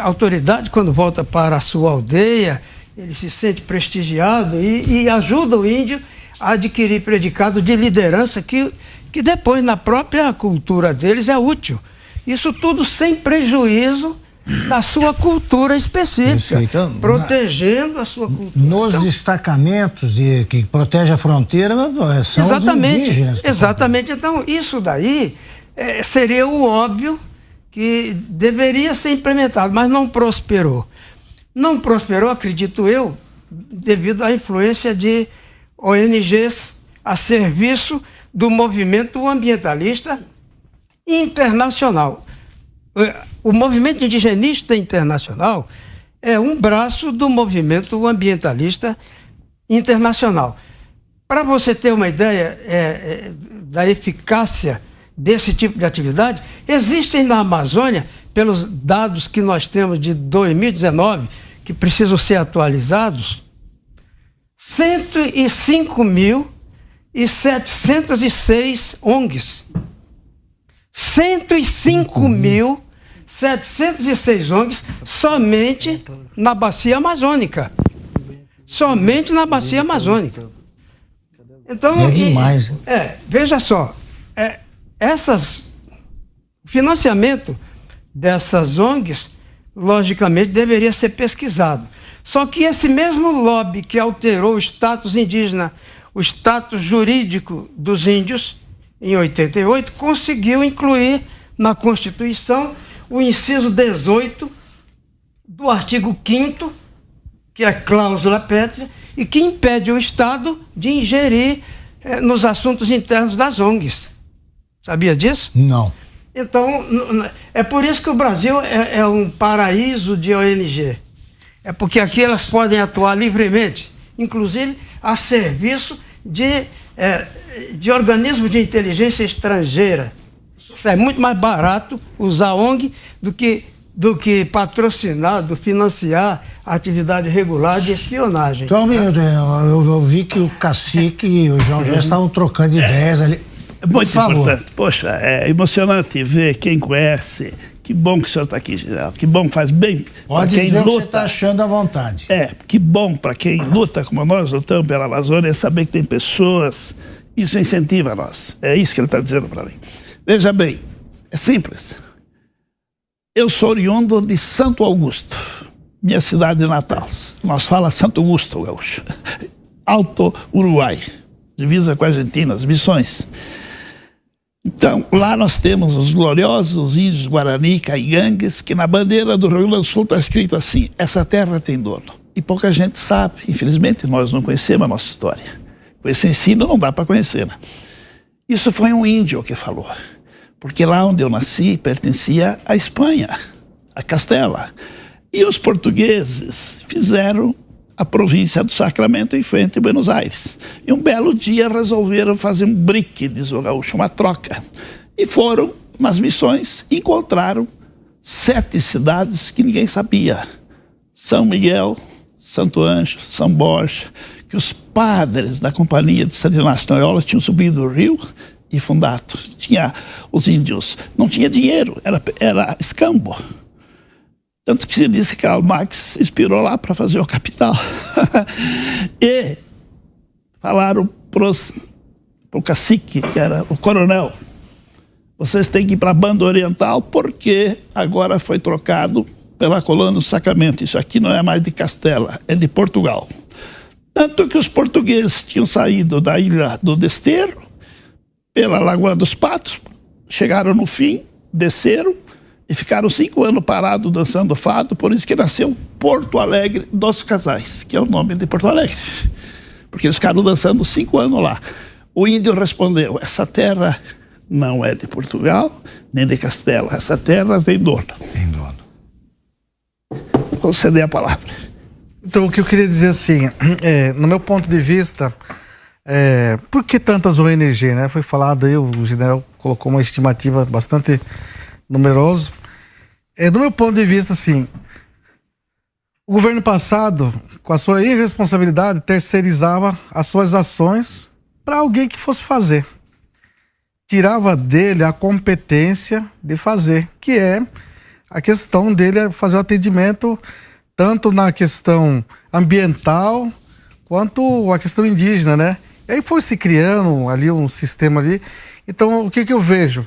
autoridade quando volta para a sua aldeia, ele se sente prestigiado e ajuda o índio a adquirir predicado de liderança que depois, na própria cultura deles, é útil. Isso tudo sem prejuízo da sua cultura específica, então, protegendo a sua cultura. Nos destacamentos que protegem a fronteira são os indígenas. Exatamente. Então, isso daí seria o óbvio que deveria ser implementado, mas não prosperou. Não prosperou, acredito eu, devido à influência de ONGs a serviço do movimento ambientalista internacional. O movimento indigenista internacional é um braço do movimento ambientalista internacional. Para você ter uma ideia da eficácia desse tipo de atividade, existem na Amazônia, pelos dados que nós temos de 2019, que precisam ser atualizados, 105.706 ONGs. 105.706 ONGs somente na Bacia Amazônica. Somente na Bacia Amazônica. Então, é demais. Veja só, o financiamento dessas ONGs, logicamente, deveria ser pesquisado. Só que esse mesmo lobby que alterou o status indígena, o status jurídico dos índios, em 88, conseguiu incluir na Constituição o inciso 18 do artigo 5º, que é cláusula pétrea, e que impede o Estado de ingerir nos assuntos internos das ONGs. Sabia disso? Não. Então, é por isso que o Brasil é um paraíso de ONG. É porque aqui elas podem atuar livremente, inclusive a serviço de organismos de inteligência estrangeira. Isso é muito mais barato usar ONG do que patrocinar, financiar a atividade regular de espionagem. Então, eu vi que o cacique e o João já estavam trocando ideias ali. Muito importante. Poxa, é emocionante ver quem conhece. Que bom que o senhor está aqui, general. Que bom, faz bem. Pode quem dizer luta. O que você está achando à vontade. Que bom para quem luta como nós lutamos pela Amazônia, saber que tem pessoas. Isso incentiva a nós. É isso que ele está dizendo para mim. Veja bem, é simples. Eu sou oriundo de Santo Augusto, minha cidade natal. Nós falamos Santo Augusto, gaúcho. Alto Uruguai, divisa com a Argentina, as Missões. Então, lá nós temos os gloriosos índios Guarani, Caigangues, que na bandeira do Rio Grande do Sul está escrito assim: essa terra tem dono. E pouca gente sabe, infelizmente nós não conhecemos a nossa história. Com esse ensino não dá para conhecer, né? Isso foi um índio que falou, porque lá onde eu nasci pertencia à Espanha, a Castela. E os portugueses fizeram a província do Sacramento em frente a Buenos Aires. E um belo dia resolveram fazer um brique, diz o gaúcho, uma troca. E foram nas Missões e encontraram 7 cidades que ninguém sabia. São Miguel, Santo Ângelo, São Borja, que os padres da Companhia de Santo Inácio de Loyola tinham subido o rio e fundato. Tinha os índios, não tinha dinheiro, era escambo. Tanto que se diz que Karl Marx se inspirou lá para fazer o Capital. E falaram pro cacique, que era o coronel, vocês têm que ir para a banda oriental porque agora foi trocado pela colônia do Sacramento. Isso aqui não é mais de Castela, é de Portugal. Tanto que os portugueses tinham saído da Ilha do Desterro, pela Lagoa dos Patos, chegaram no fim, desceram e ficaram 5 anos parados dançando fado, por isso que nasceu Porto Alegre dos Casais, que é o nome de Porto Alegre. Porque eles ficaram dançando 5 anos lá. O índio respondeu, essa terra não é de Portugal, nem de Castela, essa terra tem dono. Tem dono. Vou conceder a palavra. Então, o que eu queria dizer assim, no meu ponto de vista, por que tantas ONG, né? Foi falado aí, o general colocou uma estimativa bastante numerosa. Do meu ponto de vista, assim, o governo passado, com a sua irresponsabilidade, terceirizava as suas ações para alguém que fosse fazer. Tirava dele a competência de fazer, que é a questão dele fazer o atendimento tanto na questão ambiental quanto a questão indígena, né? E aí foi se criando ali um sistema ali. Então, o que eu vejo?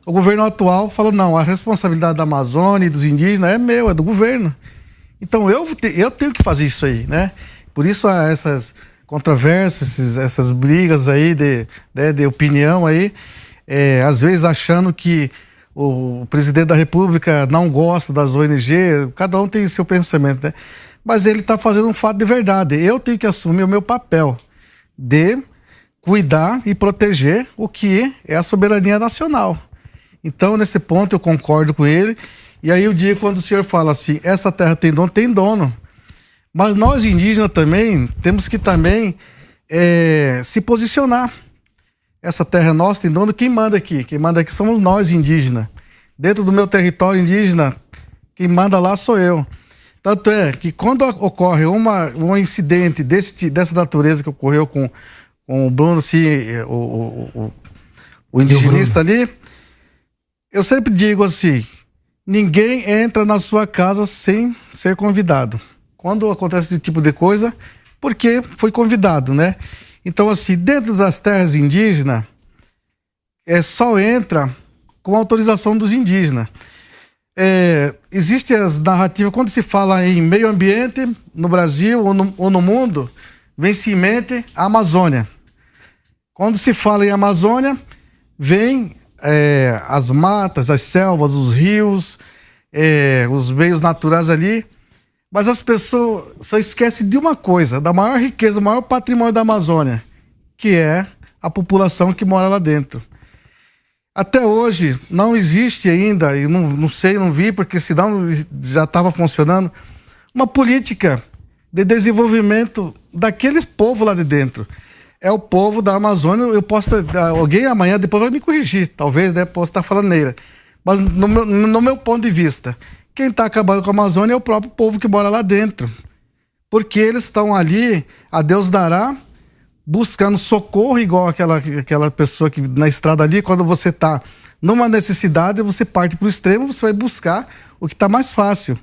O governo atual falou, não, a responsabilidade da Amazônia e dos indígenas é meu, é do governo. Então, eu tenho que fazer isso aí, né? Por isso há essas controvérsias, essas brigas aí de opinião aí, às vezes achando que o presidente da República não gosta das ONG, cada um tem seu pensamento, né? Mas ele está fazendo um fato de verdade. Eu tenho que assumir o meu papel de cuidar e proteger o que é a soberania nacional. Então, nesse ponto, eu concordo com ele. E aí, o dia quando o senhor fala assim, essa terra tem dono. Mas nós, indígenas, também, temos que também se posicionar. Essa terra é nossa, tem dono, quem manda aqui? Quem manda aqui somos nós, indígenas. Dentro do meu território indígena, quem manda lá sou eu. Tanto é que quando ocorre um incidente dessa natureza que ocorreu com o Bruno, assim, o indigenista ali, eu sempre digo assim, ninguém entra na sua casa sem ser convidado. Quando acontece esse tipo de coisa, porque foi convidado, né? Então, assim, dentro das terras indígenas, só entra com autorização dos indígenas. Existem as narrativas, quando se fala em meio ambiente, no Brasil ou no mundo, vem-se em mente a Amazônia. Quando se fala em Amazônia, vem as matas, as selvas, os rios, os meios naturais ali, mas as pessoas só esquecem de uma coisa, da maior riqueza, o maior patrimônio da Amazônia, que é a população que mora lá dentro. Até hoje não existe ainda, e não sei, não vi, porque senão já estava funcionando, uma política de desenvolvimento daqueles povos lá de dentro. É o povo da Amazônia, alguém amanhã depois vai me corrigir, talvez, né, posso estar falando neira. Mas no meu ponto de vista, quem está acabando com a Amazônia é o próprio povo que mora lá dentro. Porque eles estão ali, a Deus dará, buscando socorro, igual aquela pessoa que na estrada ali, quando você está numa necessidade, você parte para o extremo, você vai buscar o que está mais fácil.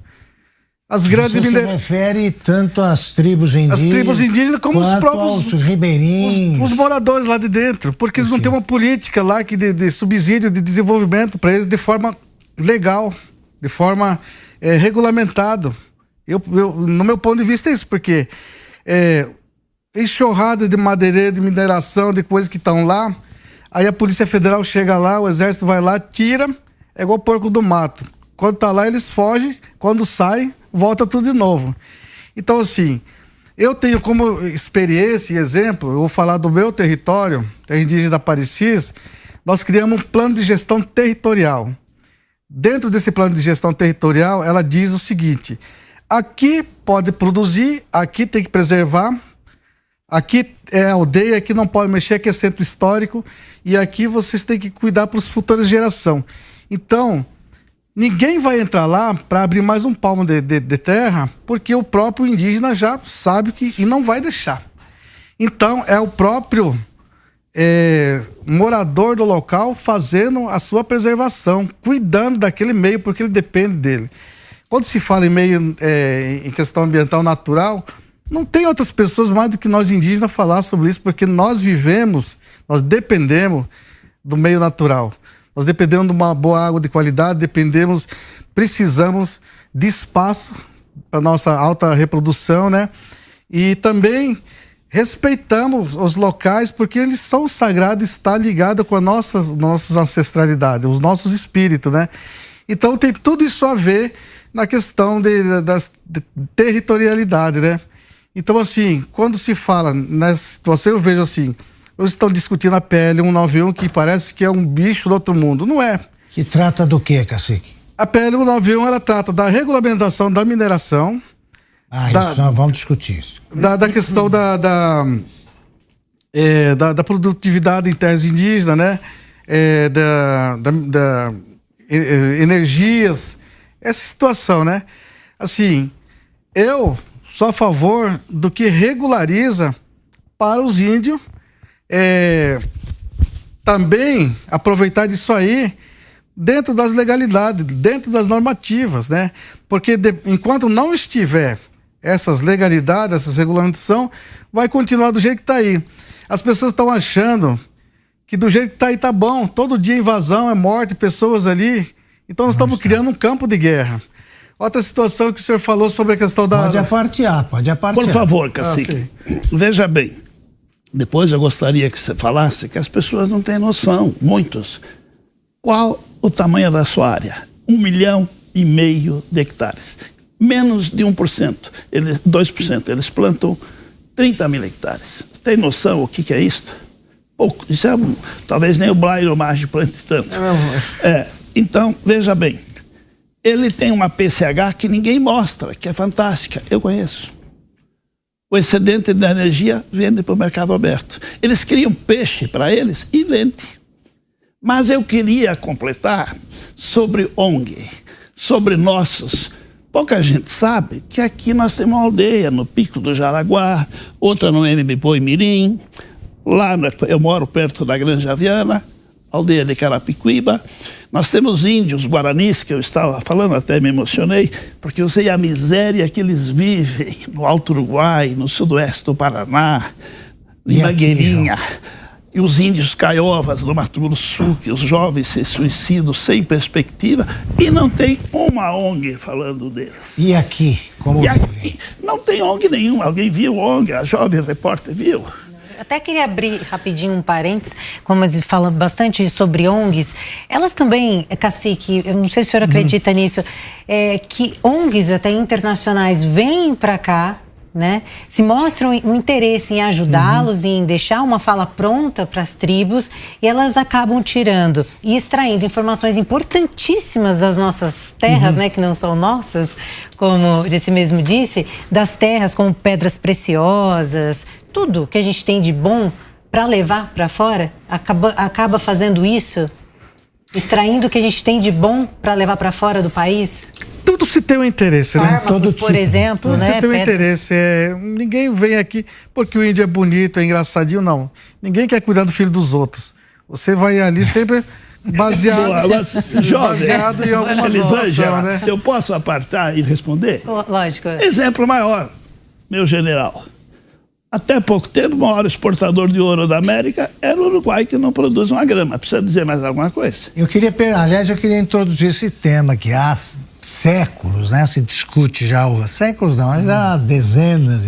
As grandes Você se refere tanto às tribos indígenas, como os próprios ribeirinhos, os moradores lá de dentro, porque eles não têm uma política lá de subsídio, de desenvolvimento para eles de forma legal, de forma regulamentada. No meu ponto de vista é isso, porque enxurradas de madeireiro, de mineração, de coisas que estão lá, aí a Polícia Federal chega lá, o Exército vai lá, tira, é igual porco do mato. Quando tá lá, eles fogem, quando sai, volta tudo de novo. Então, assim, eu tenho como experiência e exemplo, eu vou falar do meu território, terra indígena da Parecis, nós criamos um plano de gestão territorial. Dentro desse plano de gestão territorial, ela diz o seguinte, aqui pode produzir, aqui tem que preservar, aqui é aldeia, aqui não pode mexer, aqui é centro histórico, e aqui vocês têm que cuidar para as futuras gerações. Então, ninguém vai entrar lá para abrir mais um palmo de terra, porque o próprio indígena já sabe que e não vai deixar. Então, é o próprio morador do local fazendo a sua preservação, cuidando daquele meio, porque ele depende dele. Quando se fala em meio, em questão ambiental natural, não tem outras pessoas mais do que nós indígenas falar sobre isso, porque nós vivemos, nós dependemos do meio natural. Nós dependemos de uma boa água de qualidade, precisamos de espaço para nossa alta reprodução, né? E também respeitamos os locais, porque eles são sagrados, está ligado com a nossa ancestralidade, os nossos espíritos, né? Então tem tudo isso a ver na questão de territorialidade, né? Então, assim, quando se fala nessa situação, eu vejo assim, eles estão discutindo a PL 191, que parece que é um bicho do outro mundo. Não é. Que trata do quê, cacique? A PL 191, ela trata da regulamentação da mineração. Isso nós vamos discutir isso. Da questão da produtividade em terras indígenas, né? Energias, essa situação, né? Assim, eu sou a favor do que regulariza para os índios, também aproveitar disso aí dentro das legalidades, dentro das normativas, né? Porque enquanto não estiver essas legalidades, essas regulamentação, vai continuar do jeito que está aí. As pessoas estão achando que do jeito que está aí tá bom, todo dia invasão, é morte, pessoas ali. Então nós estamos criando um campo de guerra. Outra situação que o senhor falou sobre a questão da... Pode apartear. Por favor, cacique. Veja bem, depois eu gostaria que você falasse que as pessoas não têm noção, muitos. Qual o tamanho da sua área? 1,5 milhão de hectares. Menos de 1%, 2%. Eles plantam 30 mil hectares. Você tem noção o que é isto? Pouco. Isso é talvez nem o Blairo Maggi plante tanto. Então, veja bem. Ele tem uma PCH que ninguém mostra, que é fantástica. Eu conheço. O excedente da energia vende para o mercado aberto. Eles criam peixe para eles e vendem. Mas eu queria completar sobre ONG, sobre nossos... Pouca gente sabe que aqui nós temos uma aldeia no Pico do Jaraguá, outra no Mboi Mirim, lá eu moro perto da Granja Viana, aldeia de Carapicuíba. Nós temos índios guaranis, que eu estava falando, até me emocionei, porque eu sei a miséria que eles vivem no Alto Uruguai, no sudoeste do Paraná, em Mangueirinha. E os índios caiovas do Mato Grosso do Sul, que os jovens se suicidam sem perspectiva, e não tem uma ONG falando dele. E aqui, como vivem? Aqui, não tem ONG nenhuma. Alguém viu ONG? A Jovem Repórter viu? Até queria abrir rapidinho um parênteses, como eles falam bastante sobre ONGs, elas também, cacique, eu não sei se o senhor acredita nisso, que ONGs até internacionais vêm para cá, né, se mostram um interesse em ajudá-los, em deixar uma fala pronta para as tribos, e elas acabam tirando e extraindo informações importantíssimas das nossas terras, né, que não são nossas, como esse mesmo disse, das terras como pedras preciosas, tudo que a gente tem de bom para levar para fora, acaba fazendo isso, extraindo o que a gente tem de bom para levar para fora do país. Tudo se tem um interesse, né? Fármacos, por exemplo, tudo né? Se tem um interesse. Ninguém vem aqui porque o índio é bonito, é engraçadinho, não. Ninguém quer cuidar do filho dos outros. Você vai ali sempre baseado em alguma situação, né? Eu posso apartar e responder? Lógico. Exemplo maior, meu general. Até pouco tempo, o maior exportador de ouro da América era o Uruguai, que não produz uma grama. Precisa dizer mais alguma coisa? Eu queria introduzir esse tema que há séculos, né? Se discute já, séculos não, mas há dezenas,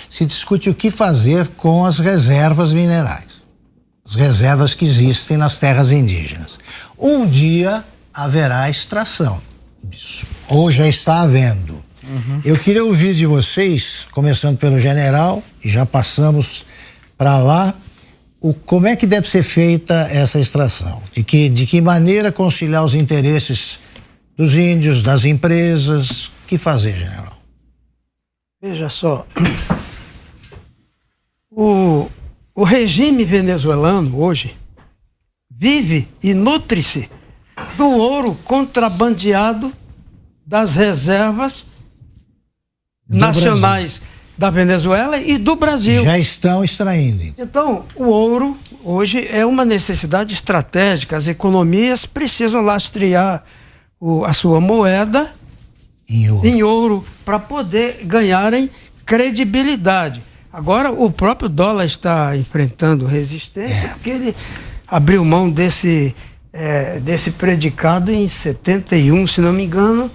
se discute o que fazer com as reservas minerais. As reservas que existem nas terras indígenas. Um dia haverá extração disso, ou já está havendo. Eu queria ouvir de vocês, começando pelo general, e já passamos para lá, como é que deve ser feita essa extração? De que maneira conciliar os interesses dos índios, das empresas? O que fazer, general? Veja só, o regime venezuelano hoje vive e nutre-se do ouro contrabandeado das reservas nacionais da Venezuela e do Brasil. Já estão extraindo. Então, o ouro hoje é uma necessidade estratégica. As economias precisam lastrear a sua moeda em ouro para poder ganharem credibilidade. Agora, o próprio dólar está enfrentando resistência porque ele abriu mão desse predicado em 71, se não me engano,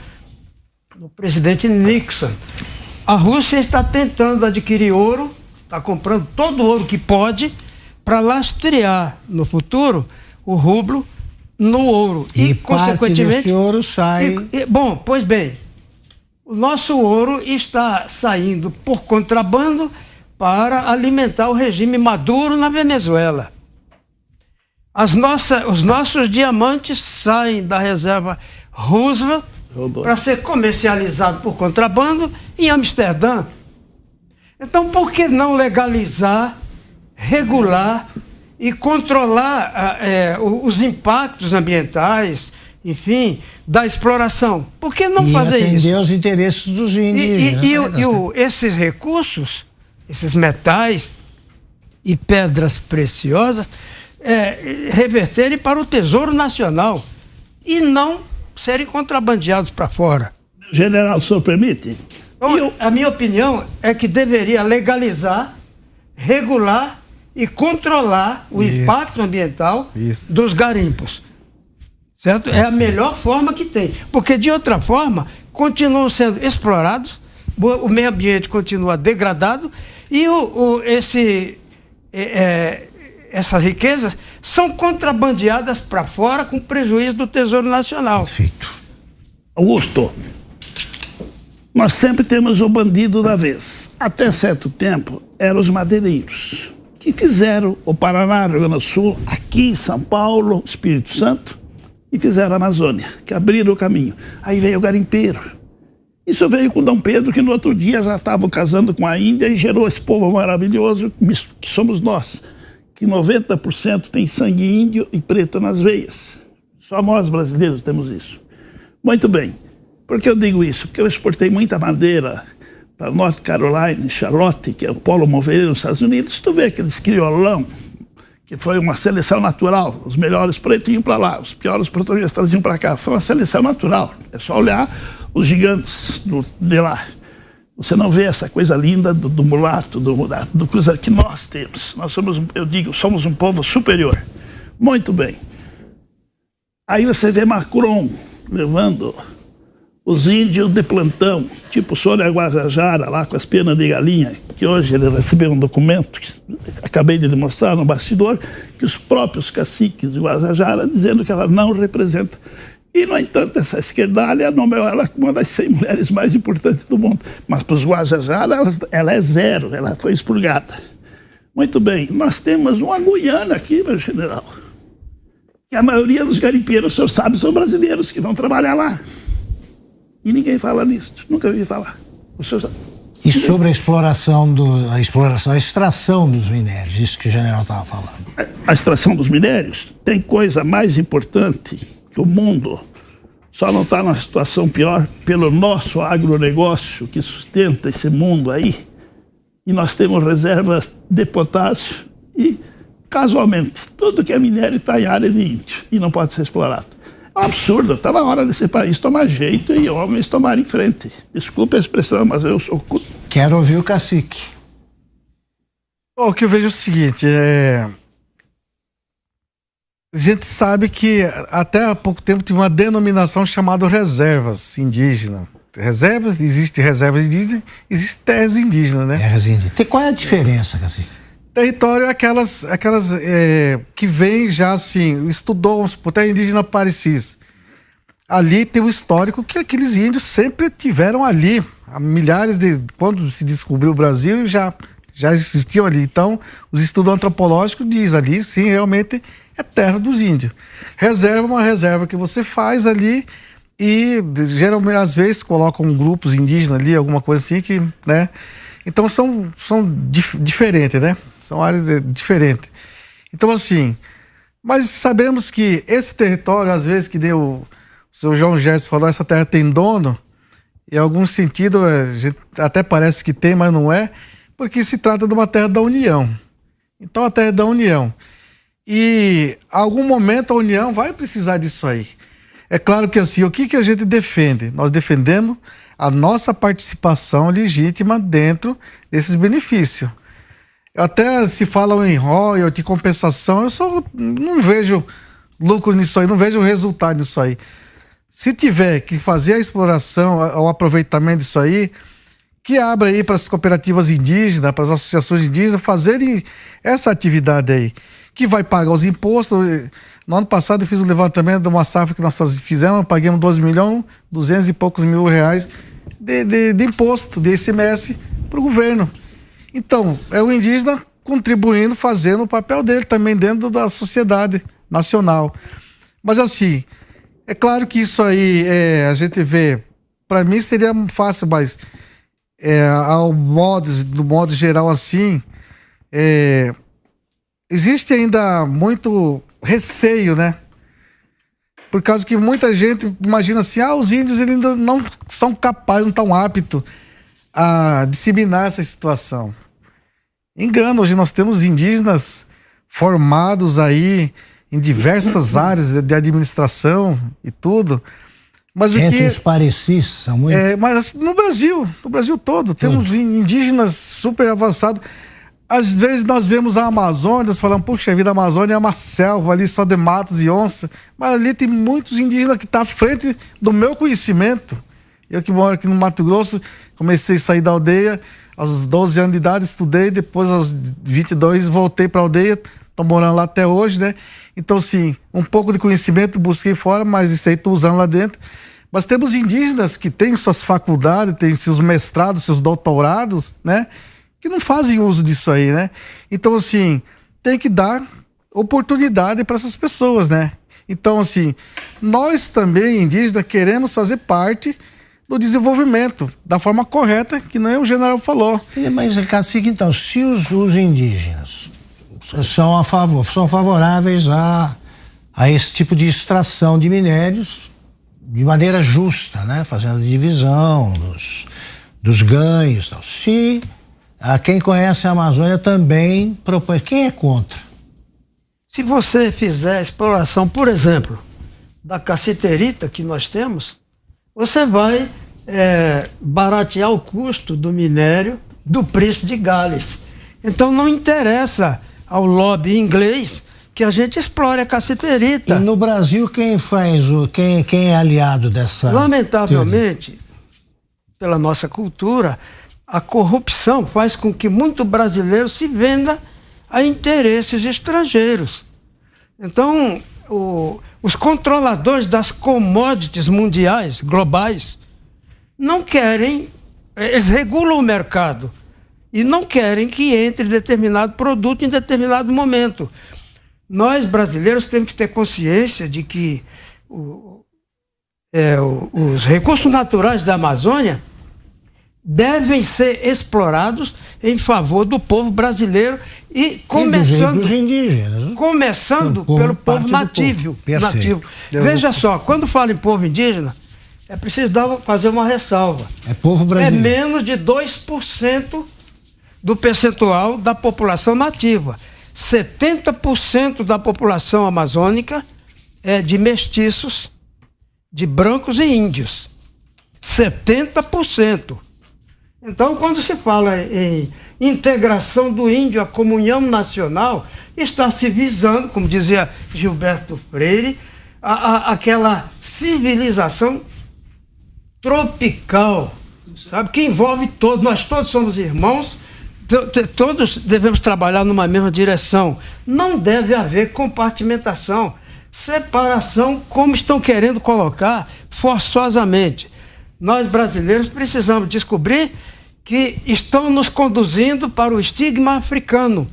do presidente Nixon. A Rússia está tentando adquirir ouro, está comprando todo o ouro que pode para lastrear no futuro o rublo no ouro. E consequentemente, desse ouro sai... Bom, pois bem, o nosso ouro está saindo por contrabando para alimentar o regime Maduro na Venezuela. Os nossos diamantes saem da reserva Roosevelt para ser comercializado por contrabando em Amsterdã. Então, por que não legalizar, regular e controlar os impactos ambientais, enfim, da exploração? Por que não fazer isso? E atender aos interesses dos indígenas. Esses recursos, esses metais e pedras preciosas, reverterem para o Tesouro Nacional e não serem contrabandeados para fora. General, o senhor permite? Então, a minha opinião é que deveria legalizar, regular e controlar o impacto ambiental dos garimpos. Certo? É a melhor forma que tem. Porque, de outra forma, continuam sendo explorados, o meio ambiente continua degradado e essas riquezas são contrabandeadas para fora com prejuízo do Tesouro Nacional. Perfeito. Augusto, nós sempre temos o bandido da vez. Até certo tempo, eram os madeireiros, que fizeram o Paraná, Rio Grande do Sul, aqui, São Paulo, Espírito Santo, e fizeram a Amazônia, que abriram o caminho. Aí veio o garimpeiro. Isso veio com Dom Pedro, que no outro dia já estavam casando com a Índia e gerou esse povo maravilhoso, que somos nós, que 90% tem sangue índio e preto nas veias. Só nós brasileiros temos isso. Muito bem. Por que eu digo isso? Porque eu exportei muita madeira para North Carolina, Charlotte, que é o polo moveleiro nos Estados Unidos. Tu vê aqueles criolão, que foi uma seleção natural. Os melhores pretos iam para lá, os piores portugueses traziam para cá. Foi uma seleção natural. É só olhar os gigantes de lá. Você não vê essa coisa linda do mulato, do coisa que nós temos. Nós somos, eu digo, somos um povo superior. Muito bem. Aí você vê Macron levando os índios de plantão, tipo o Sônia Guajajara, lá com as penas de galinha, que hoje ele recebeu um documento, que acabei de mostrar no bastidor, que os próprios caciques de Guajajara dizendo que ela não representa. E, no entanto, essa esquerdalha nomeou ela como uma das 100 mulheres mais importantes do mundo. Mas para os Guajajara, ela é zero, ela foi expurgada. Muito bem, nós temos uma Guiana aqui, meu general. E a maioria dos garimpeiros, o senhor sabe, são brasileiros que vão trabalhar lá. E ninguém fala nisso, nunca ouvi falar. O senhor sabe. E sobre a extração dos minérios, isso que o general estava falando. A extração dos minérios tem coisa mais importante que o mundo só não está numa situação pior pelo nosso agronegócio que sustenta esse mundo aí. E nós temos reservas de potássio e, casualmente, tudo que é minério está em área de índio e não pode ser explorado. É um absurdo, está na hora desse país tomar jeito e homens tomarem frente. Desculpe a expressão, mas eu sou... Quero ouvir o cacique. O que eu vejo é o seguinte, a gente sabe que até há pouco tempo tinha uma denominação chamada reservas indígenas. Existe reservas indígenas, existe terras indígenas, né? Terras indígenas. Qual é a diferença, cacique? Território é aquelas que vem já assim, estudou por terra indígena Parecis. Ali tem um histórico que aqueles índios sempre tiveram ali. Há milhares quando se descobriu o Brasil, já existiam ali. Então, os estudos antropológicos dizem ali, sim, realmente é terra dos índios. Reserva é uma reserva que você faz ali e geralmente, às vezes, colocam grupos indígenas ali, alguma coisa assim que, né? Então são diferentes, né? São áreas diferentes. Então, assim, mas sabemos que esse território, às vezes, que deu o senhor João Gerson falou, essa terra tem dono, Em algum sentido, até parece que tem, mas não é, porque se trata de uma terra da União. Então, a terra é da União. E, em algum momento, a União vai precisar disso aí. É claro que, assim, o que a gente defende? Nós defendemos a nossa participação legítima dentro desses benefícios. Até se falam em royalty, compensação, eu não vejo lucro nisso aí, não vejo resultado nisso aí. Se tiver que fazer a exploração, o aproveitamento disso aí, que abra aí para as cooperativas indígenas, para as associações indígenas fazerem essa atividade aí, que vai pagar os impostos. No ano passado eu fiz o levantamento de uma safra que nós fizemos, pagamos 12 milhões, 200 e poucos mil reais de imposto, de ICMS para o governo. Então, é o indígena contribuindo, fazendo o papel dele também dentro da sociedade nacional. Mas assim, é claro que isso aí, a gente vê, para mim seria fácil, mas do modo geral assim, existe ainda muito receio, né? Por causa que muita gente imagina assim, os índios eles ainda não são capazes, não estão aptos a disseminar essa situação. Engano, hoje nós temos indígenas formados aí em diversas áreas de administração e tudo. Mas entre os parecis, são muitos. Mas no Brasil todo, temos indígenas super avançados. Às vezes nós vemos a Amazônia, falamos, puxa vida, a Amazônia é uma selva ali só de matos e onça, mas ali tem muitos indígenas que estão à frente do meu conhecimento. Eu que moro aqui no Mato Grosso, comecei a sair da aldeia aos 12 anos de idade, estudei, depois aos 22 voltei para a aldeia, estou morando lá até hoje, né? Então, sim, um pouco de conhecimento busquei fora, mas isso aí estou usando lá dentro. Mas temos indígenas que têm suas faculdades, têm seus mestrados, seus doutorados, né? Que não fazem uso disso aí, né? Então, assim, tem que dar oportunidade para essas pessoas, né? Então, assim, nós também, indígenas, queremos fazer parte do desenvolvimento da forma correta, que nem o general falou. Mas, cacique, então, se os indígenas são favoráveis a esse tipo de extração de minérios de maneira justa, né? Fazendo a divisão dos ganhos, tal. Se quem conhece a Amazônia também propõe, quem é contra? Se você fizer a exploração, por exemplo, da cassiterita que nós temos, você vai baratear o custo do minério do preço de Gales. Então não interessa ao lobby inglês que a gente explore a cassiterita. E no Brasil quem é aliado dessa Lamentavelmente, pela nossa cultura, a corrupção faz com que muito brasileiro se venda a interesses estrangeiros. Então, os controladores das commodities mundiais, globais, não querem, eles regulam o mercado e não querem que entre determinado produto em determinado momento. Nós, brasileiros, temos que ter consciência de que os recursos naturais da Amazônia devem ser explorados em favor do povo brasileiro e começando dos indígenas, né? Começando pelo povo nativo. Veja só, quando fala em povo indígena, é preciso fazer uma ressalva. É povo brasileiro. É menos de 2% do percentual da população nativa. 70% da população amazônica é de mestiços, de brancos e índios. 70%. Então, quando se fala em integração do índio à comunhão nacional, está se visando, como dizia Gilberto Freire, aquela civilização tropical, sabe, que envolve todos, nós todos somos irmãos, todos devemos trabalhar numa mesma direção. Não deve haver compartimentação, separação, como estão querendo colocar forçosamente. Nós brasileiros precisamos descobrir que estão nos conduzindo para o estigma africano.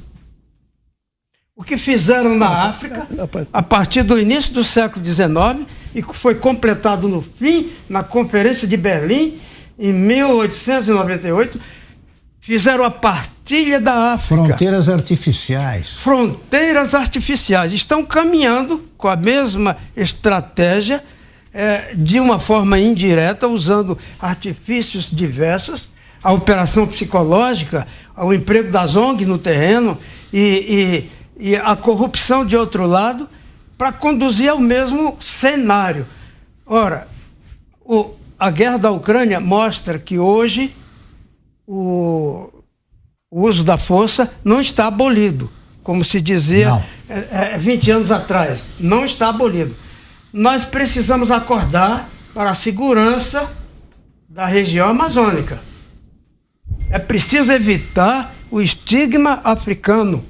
O que fizeram na África, a partir do início do século XIX, e foi completado no fim, na Conferência de Berlim, em 1898, fizeram a partilha da África. Fronteiras artificiais. Fronteiras artificiais. Estão caminhando com a mesma estratégia de uma forma indireta, usando artifícios diversos, a operação psicológica, o emprego das ONGs no terreno e a corrupção de outro lado, para conduzir ao mesmo cenário. Ora, a guerra da Ucrânia mostra que hoje o uso da força não está abolido, como se dizia 20 anos atrás. Não está abolido. Nós precisamos acordar para a segurança da região amazônica. É preciso evitar o estigma africano.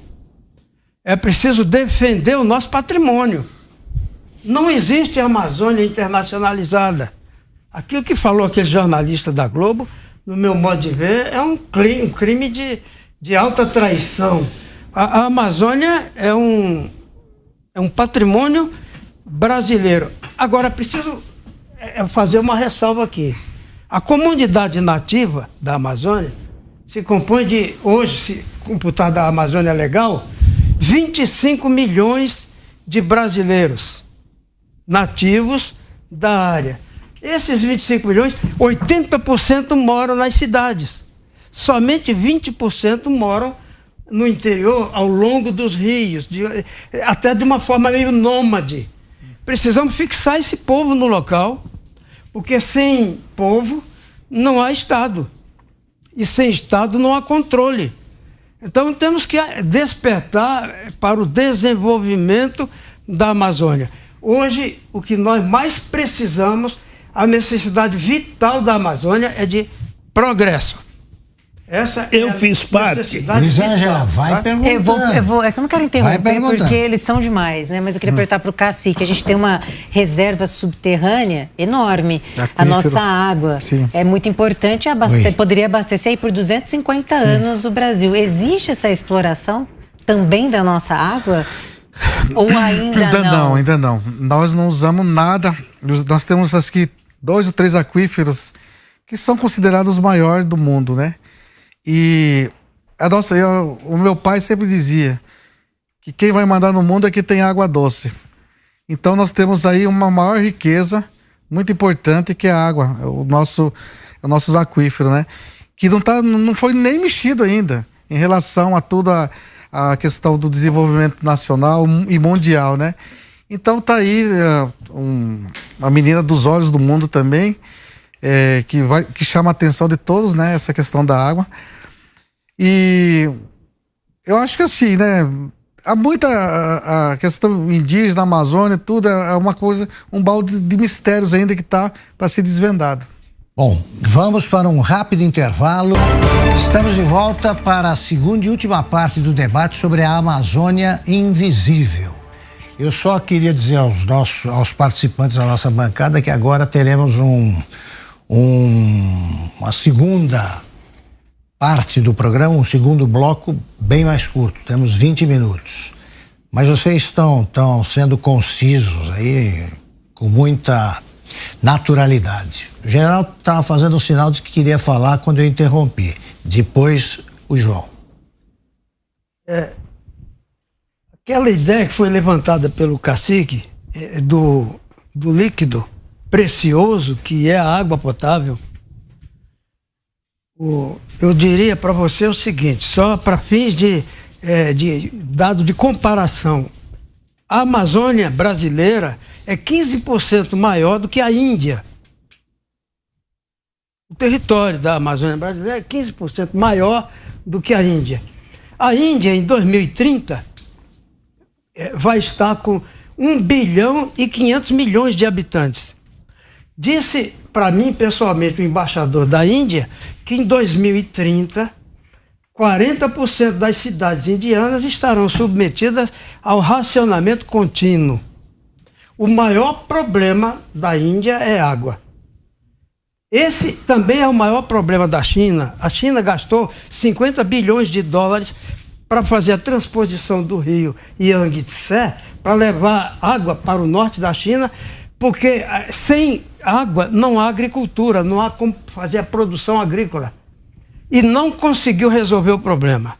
É preciso defender o nosso patrimônio. Não existe Amazônia internacionalizada. Aquilo que falou aquele jornalista da Globo, no meu modo de ver, é um crime de alta traição. A Amazônia é um patrimônio brasileiro. Agora, é preciso fazer uma ressalva aqui. A comunidade nativa da Amazônia se compõe de, hoje, se computar da Amazônia Legal, 25 milhões de brasileiros nativos da área. Esses 25 milhões, 80% moram nas cidades. Somente 20% moram no interior, ao longo dos rios, até de uma forma meio nômade. Precisamos fixar esse povo no local, porque sem povo não há Estado. E sem Estado não há controle. Então temos que despertar para o desenvolvimento da Amazônia. Hoje, o que nós mais precisamos, a necessidade vital da Amazônia é de progresso. Essa eu fiz parte. Elisângela, vai perguntando. É que eu não quero interromper porque eles são demais, né? Mas eu queria perguntar para o Cacique. A gente tem uma reserva subterrânea enorme. A nossa água é muito importante. Poderia abastecer aí por 250 anos o Brasil. Existe essa exploração também da nossa água? Ou ainda não? Ainda não. Nós não usamos nada. Nós temos acho que 2 ou 3 aquíferos que são considerados os maiores do mundo, né? E o meu pai sempre dizia que quem vai mandar no mundo é que tem água doce. Então nós temos aí uma maior riqueza, muito importante, que é a água, os nossos aquíferos, né? Que não foi nem mexido ainda em relação a toda a questão do desenvolvimento nacional e mundial, né? Então tá aí uma menina dos olhos do mundo também, que chama a atenção de todos, né? Essa questão da água. E eu acho que assim, né? Há muita a questão indígena, na Amazônia, tudo é uma coisa, um balde de mistérios ainda que está para ser desvendado. Bom, vamos para um rápido intervalo. Estamos de volta para a segunda e última parte do debate sobre a Amazônia Invisível. Eu só queria dizer aos participantes da nossa bancada que agora teremos uma segunda parte do programa, um segundo bloco bem mais curto, temos 20 minutos. Mas vocês estão sendo concisos aí, com muita naturalidade. O general estava fazendo um sinal de que queria falar quando eu interrompi. Depois, o João. Aquela ideia que foi levantada pelo Cacique, do líquido precioso que é a água potável, eu diria para você o seguinte, só para fins de dado de comparação, a Amazônia brasileira é 15% maior do que a Índia. O território da Amazônia brasileira é 15% maior do que a Índia. A Índia, em 2030, vai estar com 1 bilhão e 500 milhões de habitantes. Disse para mim, pessoalmente, o embaixador da Índia, que em 2030, 40% das cidades indianas estarão submetidas ao racionamento contínuo. O maior problema da Índia é água. Esse também é o maior problema da China. A China gastou 50 bilhões de dólares para fazer a transposição do rio Yangtze, para levar água para o norte da China, porque sem água não há agricultura, não há como fazer a produção agrícola. E não conseguiu resolver o problema.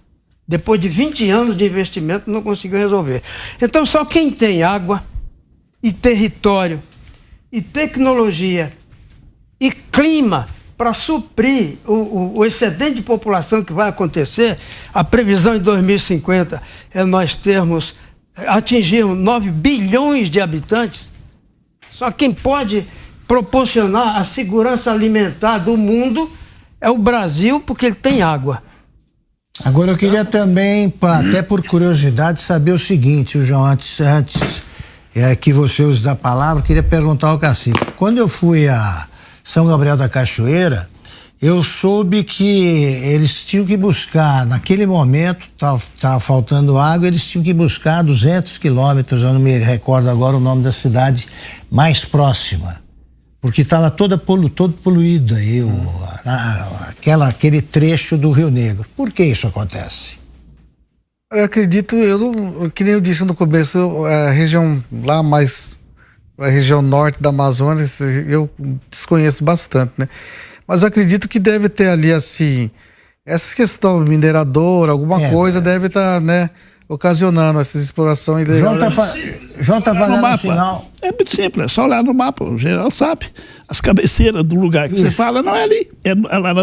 Depois de 20 anos de investimento, não conseguiu resolver. Então, só quem tem água e território e tecnologia e clima para suprir o excedente de população que vai acontecer, a previsão em 2050 é nós atingirmos 9 bilhões de habitantes. Só quem pode proporcionar a segurança alimentar do mundo é o Brasil, porque ele tem água. Agora eu queria também, até por curiosidade, saber o seguinte, João, antes que você use da palavra, eu queria perguntar ao cacique. Quando eu fui a São Gabriel da Cachoeira, eu soube que eles tinham que buscar, naquele momento, estava faltando água, eles tinham que buscar 200 quilômetros, eu não me recordo agora o nome da cidade mais próxima, porque estava todo poluído aí, aquele trecho do Rio Negro. Por que isso acontece? Eu acredito, que nem eu disse no começo, a região lá mais, a região norte da Amazônia, eu desconheço bastante, né? Mas eu acredito que deve ter ali, assim, essa questão mineradora, alguma coisa deve estar, né, ocasionando essa exploração ilegal. João tá fazendo um sinal. É muito simples, é só olhar no mapa, o general sabe. As cabeceiras do lugar que você fala não é ali, é lá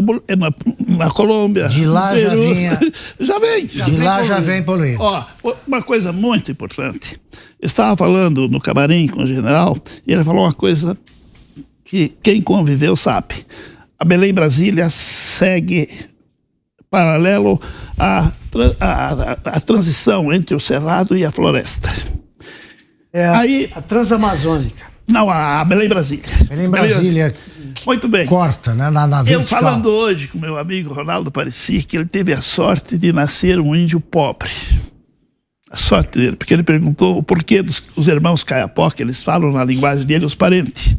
na Colômbia. De lá já vinha. Já vem poluído. Ó, uma coisa muito importante. Eu estava falando no camarim com o general e ele falou uma coisa que quem conviveu sabe. A Belém Brasília segue paralelo à transição entre o Cerrado e a floresta. Aí, a Transamazônica. Não, a Belém Brasília. Belém Brasília. Muito bem. Corta, né, na vertical. Eu falando hoje com meu amigo Ronaldo Parisi, que ele teve a sorte de nascer um índio pobre. A sorte dele, porque ele perguntou o porquê dos irmãos Caiapó, que eles falam na linguagem dele, os parentes.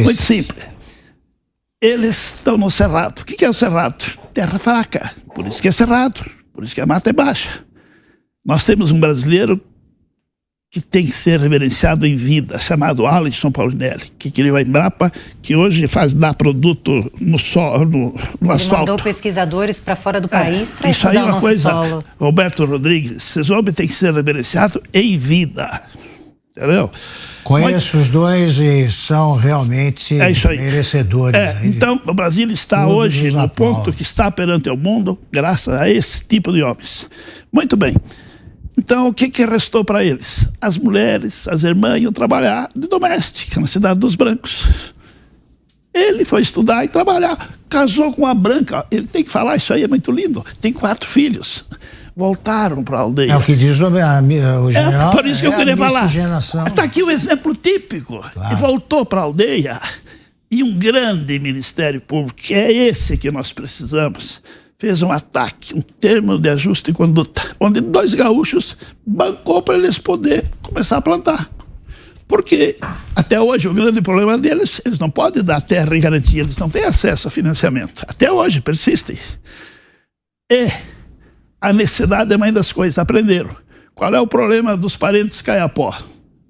Muito simples. Eles estão no Cerrado. O que é o Cerrado? Terra fraca. Por isso que é Cerrado. Por isso que a mata é baixa. Nós temos um brasileiro que tem que ser reverenciado em vida, chamado Alisson Paulinelli, que criou a Embrapa, que hoje dá produto no asfalto. Ele mandou pesquisadores para fora do país para estudar o nosso solo. Roberto Rodrigues, esse homem tem que ser reverenciado em vida. Entendeu? Conheço os dois e são realmente merecedores. Então, o Brasil está hoje no ponto que está perante o mundo, graças a esse tipo de homens. Muito bem. Então, o que restou para eles? As mulheres, as irmãs iam trabalhar de doméstica na cidade dos brancos. Ele foi estudar e trabalhar. Casou com uma branca. Ele tem que falar, isso aí é muito lindo. Tem 4 filhos. Voltaram para a aldeia. É o que diz o general. Por isso que eu queria falar. Está aqui o exemplo típico. Claro. Ele voltou para a aldeia e um grande Ministério Público, que é esse que nós precisamos, fez um ataque, um termo de ajuste e conduta, onde 2 gaúchos bancou para eles poderem começar a plantar. Porque até hoje o grande problema deles, eles não podem dar terra em garantia, eles não têm acesso a financiamento. Até hoje persistem. E a necessidade é mãe das coisas, aprenderam. Qual é o problema dos parentes Caiapó?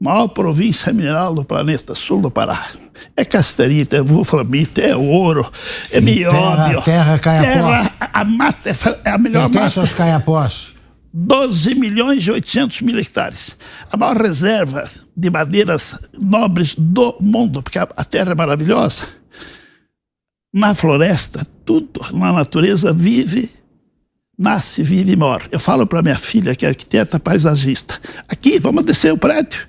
Maior província mineral do planeta, sul do Pará. É casterita, é wolframita, é ouro, é nióbio. Terra Caiapó. A mata é a melhor mata. Quem tem os Caiapós? 12.800.000 hectares. A maior reserva de madeiras nobres do mundo, porque a terra é maravilhosa. Na floresta, tudo na natureza vive, nasce, vive e morre. Eu falo para minha filha, que é arquiteta paisagista, aqui, vamos descer o prédio.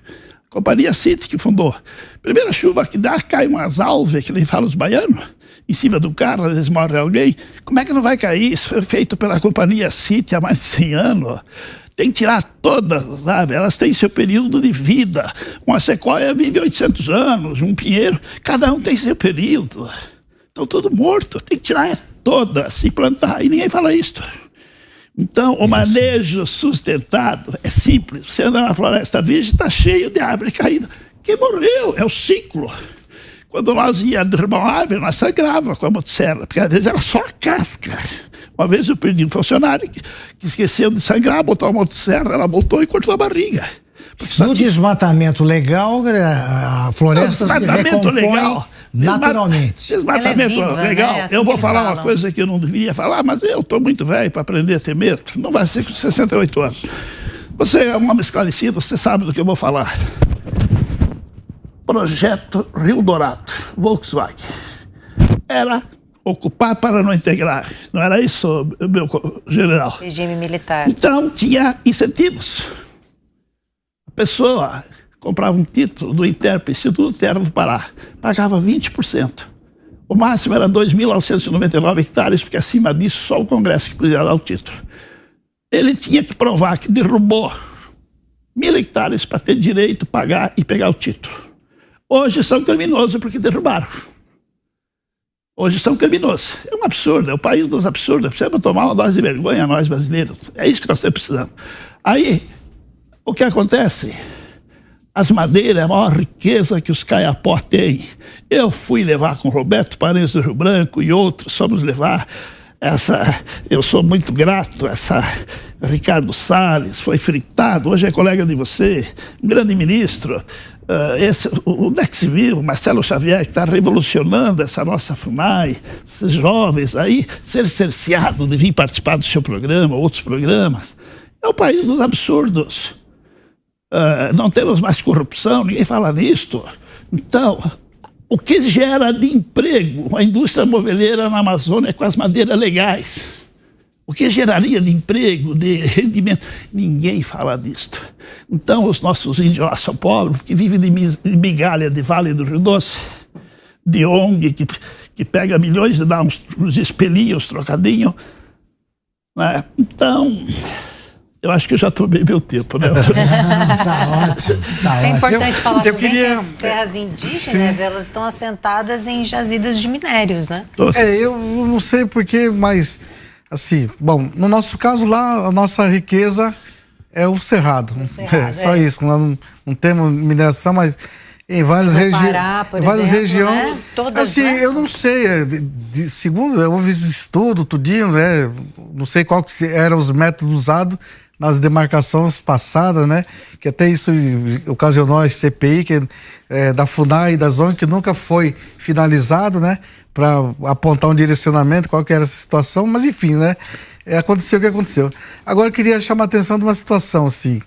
Companhia City que fundou. Primeira chuva que dá, cai umas alves, que nem falam os baianos, em cima do carro, às vezes morre alguém. Como é que não vai cair? Isso foi feito pela Companhia City há mais de 100 anos. Tem que tirar todas as aves, elas têm seu período de vida. Uma sequoia vive 800 anos, um pinheiro, cada um tem seu período. Estão tudo morto, tem que tirar todas e plantar, e ninguém fala isso. Então, o manejo sustentado é simples. Você anda na floresta virgem, está cheio de árvore caída. Quem morreu? É o ciclo. Quando nós íamos derrubar uma árvore, nós sangrava com a motosserra, porque às vezes era só a casca. Uma vez eu perdi um funcionário que esqueceu de sangrar, botou a motosserra, ela voltou e cortou a barriga. No desmatamento legal, a floresta se recompõe naturalmente. Desmatamento legal. Né? Assim eu vou falar uma coisa que eu não deveria falar, mas eu estou muito velho para aprender a ter medo. Não vai ser com 68 anos. Você é um homem esclarecido, você sabe do que eu vou falar. projeto Rio Dourado, Volkswagen. Era ocupar para não integrar. Não era isso, meu general? Regime militar. Então, tinha incentivos. A pessoa comprava um título do INTERP, Instituto Terra do Pará, pagava 20%. O máximo era 2.999 hectares, porque acima disso só o Congresso que podia dar o título. Ele tinha que provar que derrubou 1.000 hectares para ter direito, pagar e pegar o título. Hoje são criminosos porque derrubaram. Hoje são criminosos. É um absurdo, é o país dos absurdos. Precisamos tomar uma dose de vergonha, nós brasileiros. É isso que nós precisamos. Aí, o que acontece? As madeiras é a maior riqueza que os Caiapó têm. Eu fui levar com o Roberto Paredes do Rio Branco e outros, fomos levar eu sou muito grato, Ricardo Salles, foi fritado, hoje é colega de você, um grande ministro, o Nexivil, Marcelo Xavier, que está revolucionando essa nossa FUNAI, esses jovens aí, ser cerceado de vir participar do seu programa, outros programas. É o país dos absurdos. Não temos mais corrupção, ninguém fala nisto. Então, o que gera de emprego a indústria moveleira na Amazônia com as madeiras legais? O que geraria de emprego, de rendimento? Ninguém fala disto. Então, os nossos índios lá são pobres, que vivem de migalha de Vale do Rio Doce, de ONG, que pega milhões e dá uns espelhinhos, trocadinhos. Né? Então, eu acho que eu já tomei meu tempo, né? Tá ótimo, tá ótimo. É importante falar eu também queria... que as terras indígenas, elas estão assentadas em jazidas de minérios, né? Eu não sei porquê, mas, assim, bom, no nosso caso lá, a nossa riqueza é o cerrado. Só isso, nós não temos mineração, mas em várias regiões. Né? Todas, assim, né? eu não sei, segundo, eu ouvi esse estudo, tudinho, né? Não sei qual que eram os métodos usados nas demarcações passadas, né? Que até isso ocasionou a CPI, que da FUNAI e da ZON, que nunca foi finalizado, né? Para apontar um direcionamento, qual que era essa situação, mas enfim, né? Aconteceu o que aconteceu. Agora eu queria chamar a atenção de uma situação, assim.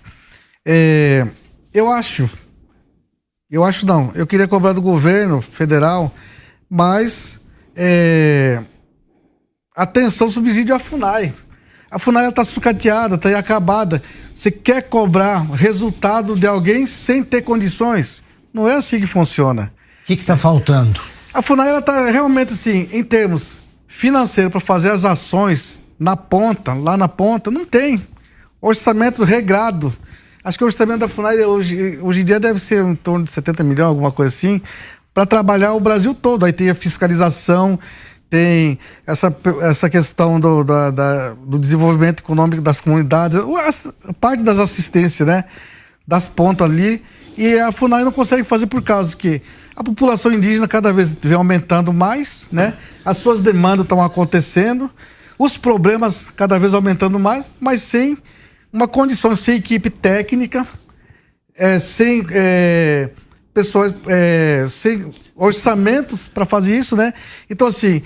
Eu queria cobrar do governo federal, mas atenção, subsídio à FUNAI. A FUNAI está sucateada, está acabada. Você quer cobrar resultado de alguém sem ter condições? Não é assim que funciona. O que está faltando? A FUNAI está realmente assim, em termos financeiros, para fazer as ações lá na ponta, não tem. Orçamento regrado. Acho que o orçamento da FUNAI hoje em dia deve ser em torno de 70 milhões, alguma coisa assim, para trabalhar o Brasil todo. Aí tem a fiscalização, tem essa questão do desenvolvimento econômico das comunidades, a parte das assistências, né? Das pontas ali. E a FUNAI não consegue fazer por causa que a população indígena cada vez vem aumentando mais, né? As suas demandas estão acontecendo, os problemas cada vez aumentando mais, mas sem uma condição, sem equipe técnica, sem pessoas, sem orçamentos para fazer isso, né? Então, assim,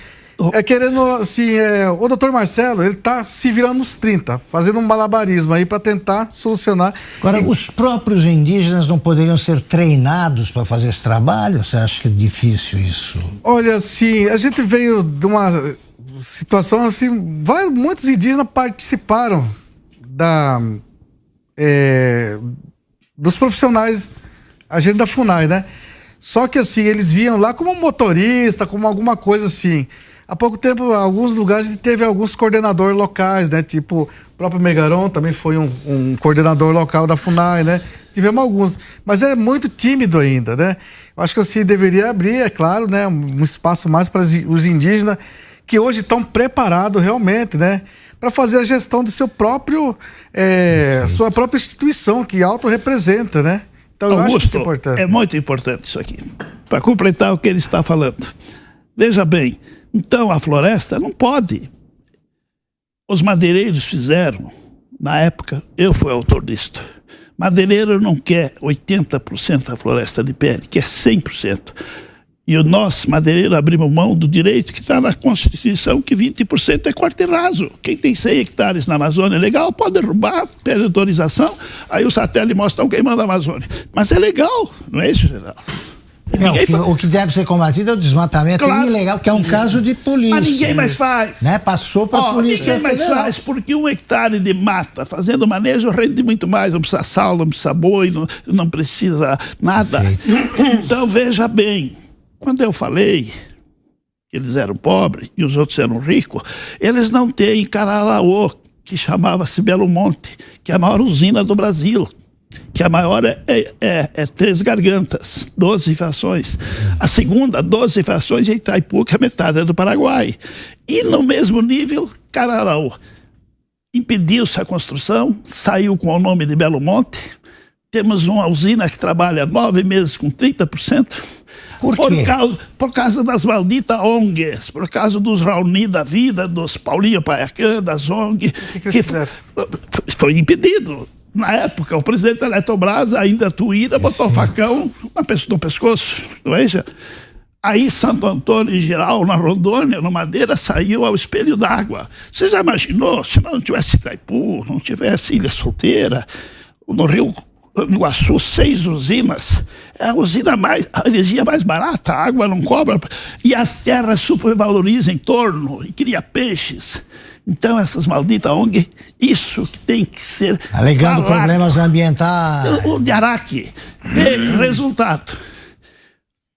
o doutor Marcelo, ele tá se virando nos 30, fazendo um malabarismo aí para tentar solucionar. Agora, os próprios indígenas não poderiam ser treinados para fazer esse trabalho? Você acha que é difícil isso? Olha, assim, a gente veio de uma situação assim, muitos indígenas participaram dos profissionais, a gente da FUNAI, né? Só que assim, eles viam lá como motorista, como alguma coisa assim. Há pouco tempo, em alguns lugares, teve alguns coordenadores locais, né? Tipo, o próprio Megaron também foi um coordenador local da FUNAI, né? Tivemos alguns, mas é muito tímido ainda, né? Eu acho que assim, deveria abrir, é claro, né? Um espaço mais para os indígenas que hoje estão preparados realmente, né? Para fazer a gestão do seu próprio, sua própria instituição, que autorrepresenta, né? Então, eu acho que isso é importante. É muito importante isso aqui. Para completar o que ele está falando. Veja bem, então a floresta não pode. Os madeireiros fizeram, na época, eu fui autor disto. Madeireiro não quer 80% da floresta de pé, ele quer 100%. E nós, madeireiro, abrimos mão do direito que está na Constituição, que 20% é corte raso. Quem tem 100 hectares na Amazônia é legal, pode derrubar, pede autorização, aí o satélite mostra quem manda a Amazônia. Mas é legal, não é isso, geral? O que deve ser combatido é o desmatamento ilegal, que é um caso de polícia. Mas ninguém mais faz. Né? Passou para a polícia Ninguém federal. mais faz, porque 1 hectare de mata fazendo manejo rende muito mais. Não precisa sal, não precisa boi, não precisa nada. Então, veja bem, quando eu falei que eles eram pobres e os outros eram ricos, eles não têm Cararaô, que chamava-se Belo Monte, que é a maior usina do Brasil. Que a maior é Três Gargantas, 12 frações. A segunda, 12 frações, é Itaipu, que a metade é do Paraguai. E no mesmo nível, Cararaú. Impediu-se a construção, saiu com o nome de Belo Monte. Temos uma usina que trabalha 9 meses com 30%. Por quê? Por causa das malditas ONGs, por causa dos Raoni da vida, dos Paulinho Paiacã, das ONG, que foi impedido. Na época, o presidente da Eletrobras, ainda Tuíra, botou o facão no pescoço, não é isso? Aí Santo Antônio, em geral, na Rondônia, no Madeira, saiu ao espelho d'água. Você já imaginou, se não tivesse Itaipu, não tivesse Ilha Solteira, no Rio do Iguaçu, 6 usinas, é a energia mais barata, a água não cobra, e as terras supervalorizam em torno, e cria peixes. Então, essas malditas ONG, isso que tem que ser... Alegando problemas ambientais. O de Araque. Resultado.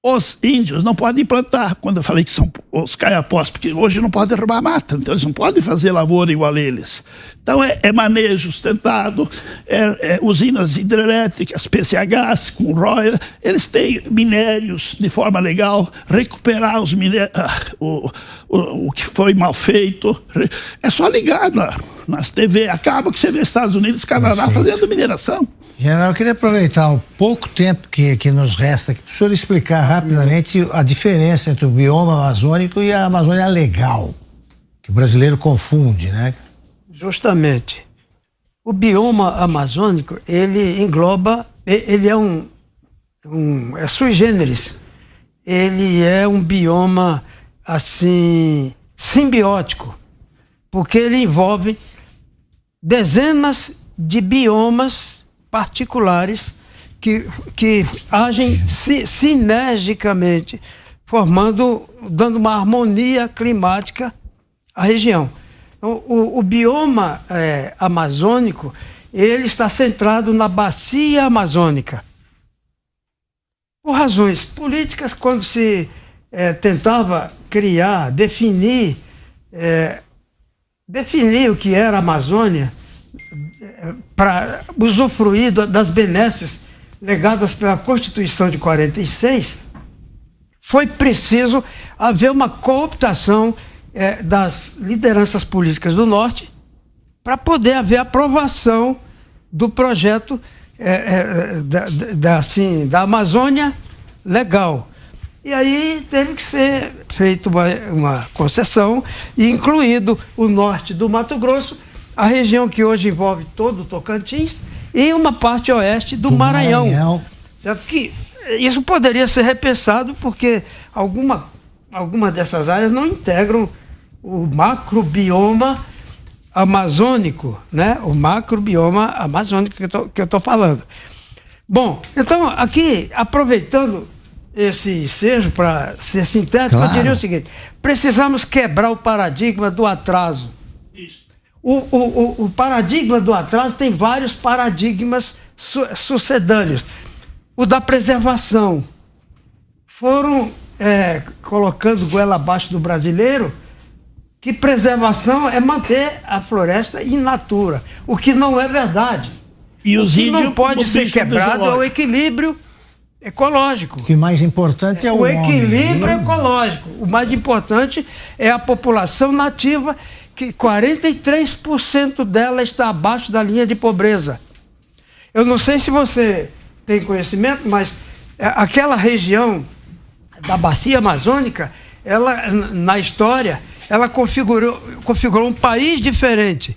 Os índios não podem plantar, quando eu falei que são os caiapós, porque hoje não podem derrubar mata, então eles não podem fazer lavoura igual a eles. Então é manejo sustentado, usinas hidrelétricas, PCHs, com ROI, eles têm minérios de forma legal, recuperar os minérios, o que foi mal feito. É só ligar nas TV, acaba que você vê Estados Unidos e Canadá fazendo mineração. General, eu queria aproveitar o pouco tempo que nos resta aqui para o senhor explicar rapidamente a diferença entre o bioma amazônico e a Amazônia legal, que o brasileiro confunde, né? Justamente. O bioma amazônico, ele engloba, ele é sui generis. Ele é um bioma, assim, simbiótico, porque ele envolve dezenas de biomas particulares que agem sinergicamente, dando uma harmonia climática à região. Então, o bioma amazônico, ele está centrado na bacia amazônica. Por razões políticas, quando se tentava definir o que era a Amazônia, para usufruir das benesses legadas pela Constituição de 46, foi preciso haver uma cooptação das lideranças políticas do Norte para poder haver aprovação do projeto da Amazônia legal. E aí teve que ser feita uma concessão, e incluído o norte do Mato Grosso, a região que hoje envolve todo o Tocantins e uma parte oeste do Maranhão. Certo? Que isso poderia ser repensado, porque alguma dessas áreas não integram o macrobioma amazônico, né? O macrobioma amazônico que eu estou falando. Bom, então aqui, aproveitando esse ensejo para ser sintético, eu diria o seguinte: precisamos quebrar o paradigma do atraso. Isso. O paradigma do atraso tem vários paradigmas sucedâneos. O da preservação. Foram colocando goela abaixo do brasileiro que preservação é manter a floresta in natura, o que não é verdade. E os índios não pode ser quebrado é o equilíbrio ecológico. O que mais importante é o equilíbrio ecológico. O mais importante é a população nativa, que 43% dela está abaixo da linha de pobreza. Eu não sei se você tem conhecimento, mas aquela região da bacia amazônica, ela, na história, ela configurou um país diferente.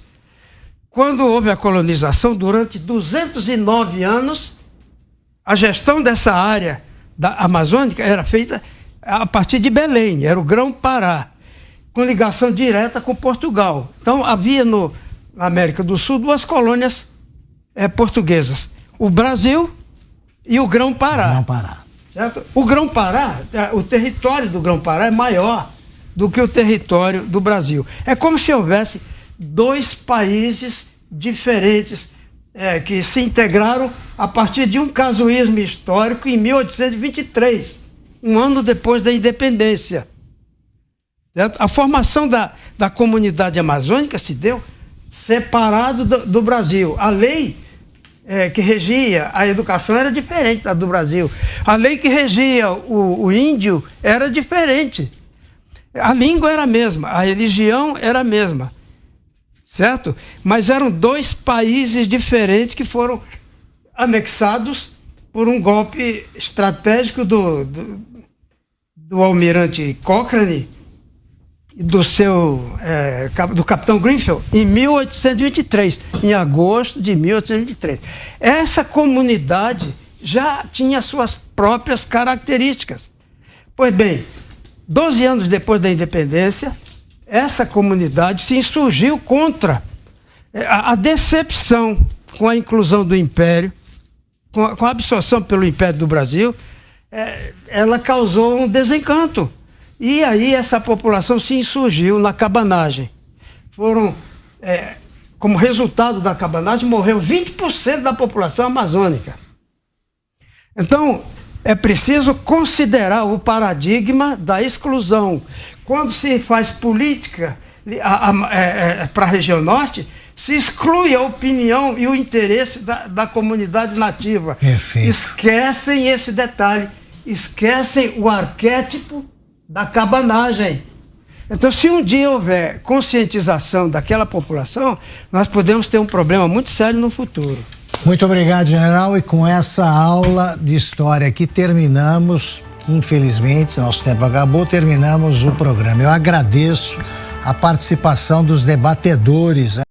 Quando houve a colonização, durante 209 anos, a gestão dessa área da amazônica era feita a partir de Belém, era o Grão-Pará, com ligação direta com Portugal. Então, havia na América do Sul 2 colônias portuguesas, o Brasil e o Grão-Pará. certo? O Grão-Pará, o território do Grão-Pará é maior do que o território do Brasil. É como se houvesse 2 países diferentes que se integraram a partir de um casuísmo histórico em 1823, um ano depois da independência. Certo? A formação da comunidade amazônica se deu separado do Brasil. A lei que regia a educação era diferente da do Brasil. A lei que regia o índio era diferente. A língua era a mesma, a religião era a mesma. Certo? Mas eram 2 países diferentes que foram anexados por um golpe estratégico do almirante Cochrane e do capitão Greenfield em 1823, em agosto de 1823. Essa comunidade já tinha suas próprias características. Pois bem, 12 anos depois da independência, essa comunidade se insurgiu contra a decepção com a inclusão do Império, com a absorção pelo Império do Brasil. Ela causou um desencanto. E aí essa população se insurgiu na cabanagem. Como resultado da cabanagem, morreu 20% da população amazônica. Então, é preciso considerar o paradigma da exclusão. Quando se faz política para a região norte, se exclui a opinião e o interesse da comunidade nativa. Perfeito. Esquecem esse detalhe, esquecem o arquétipo da cabanagem. Então, se um dia houver conscientização daquela população, nós podemos ter um problema muito sério no futuro. Muito obrigado, general. E com essa aula de história aqui terminamos, infelizmente, nosso tempo acabou, terminamos o programa. Eu agradeço a participação dos debatedores.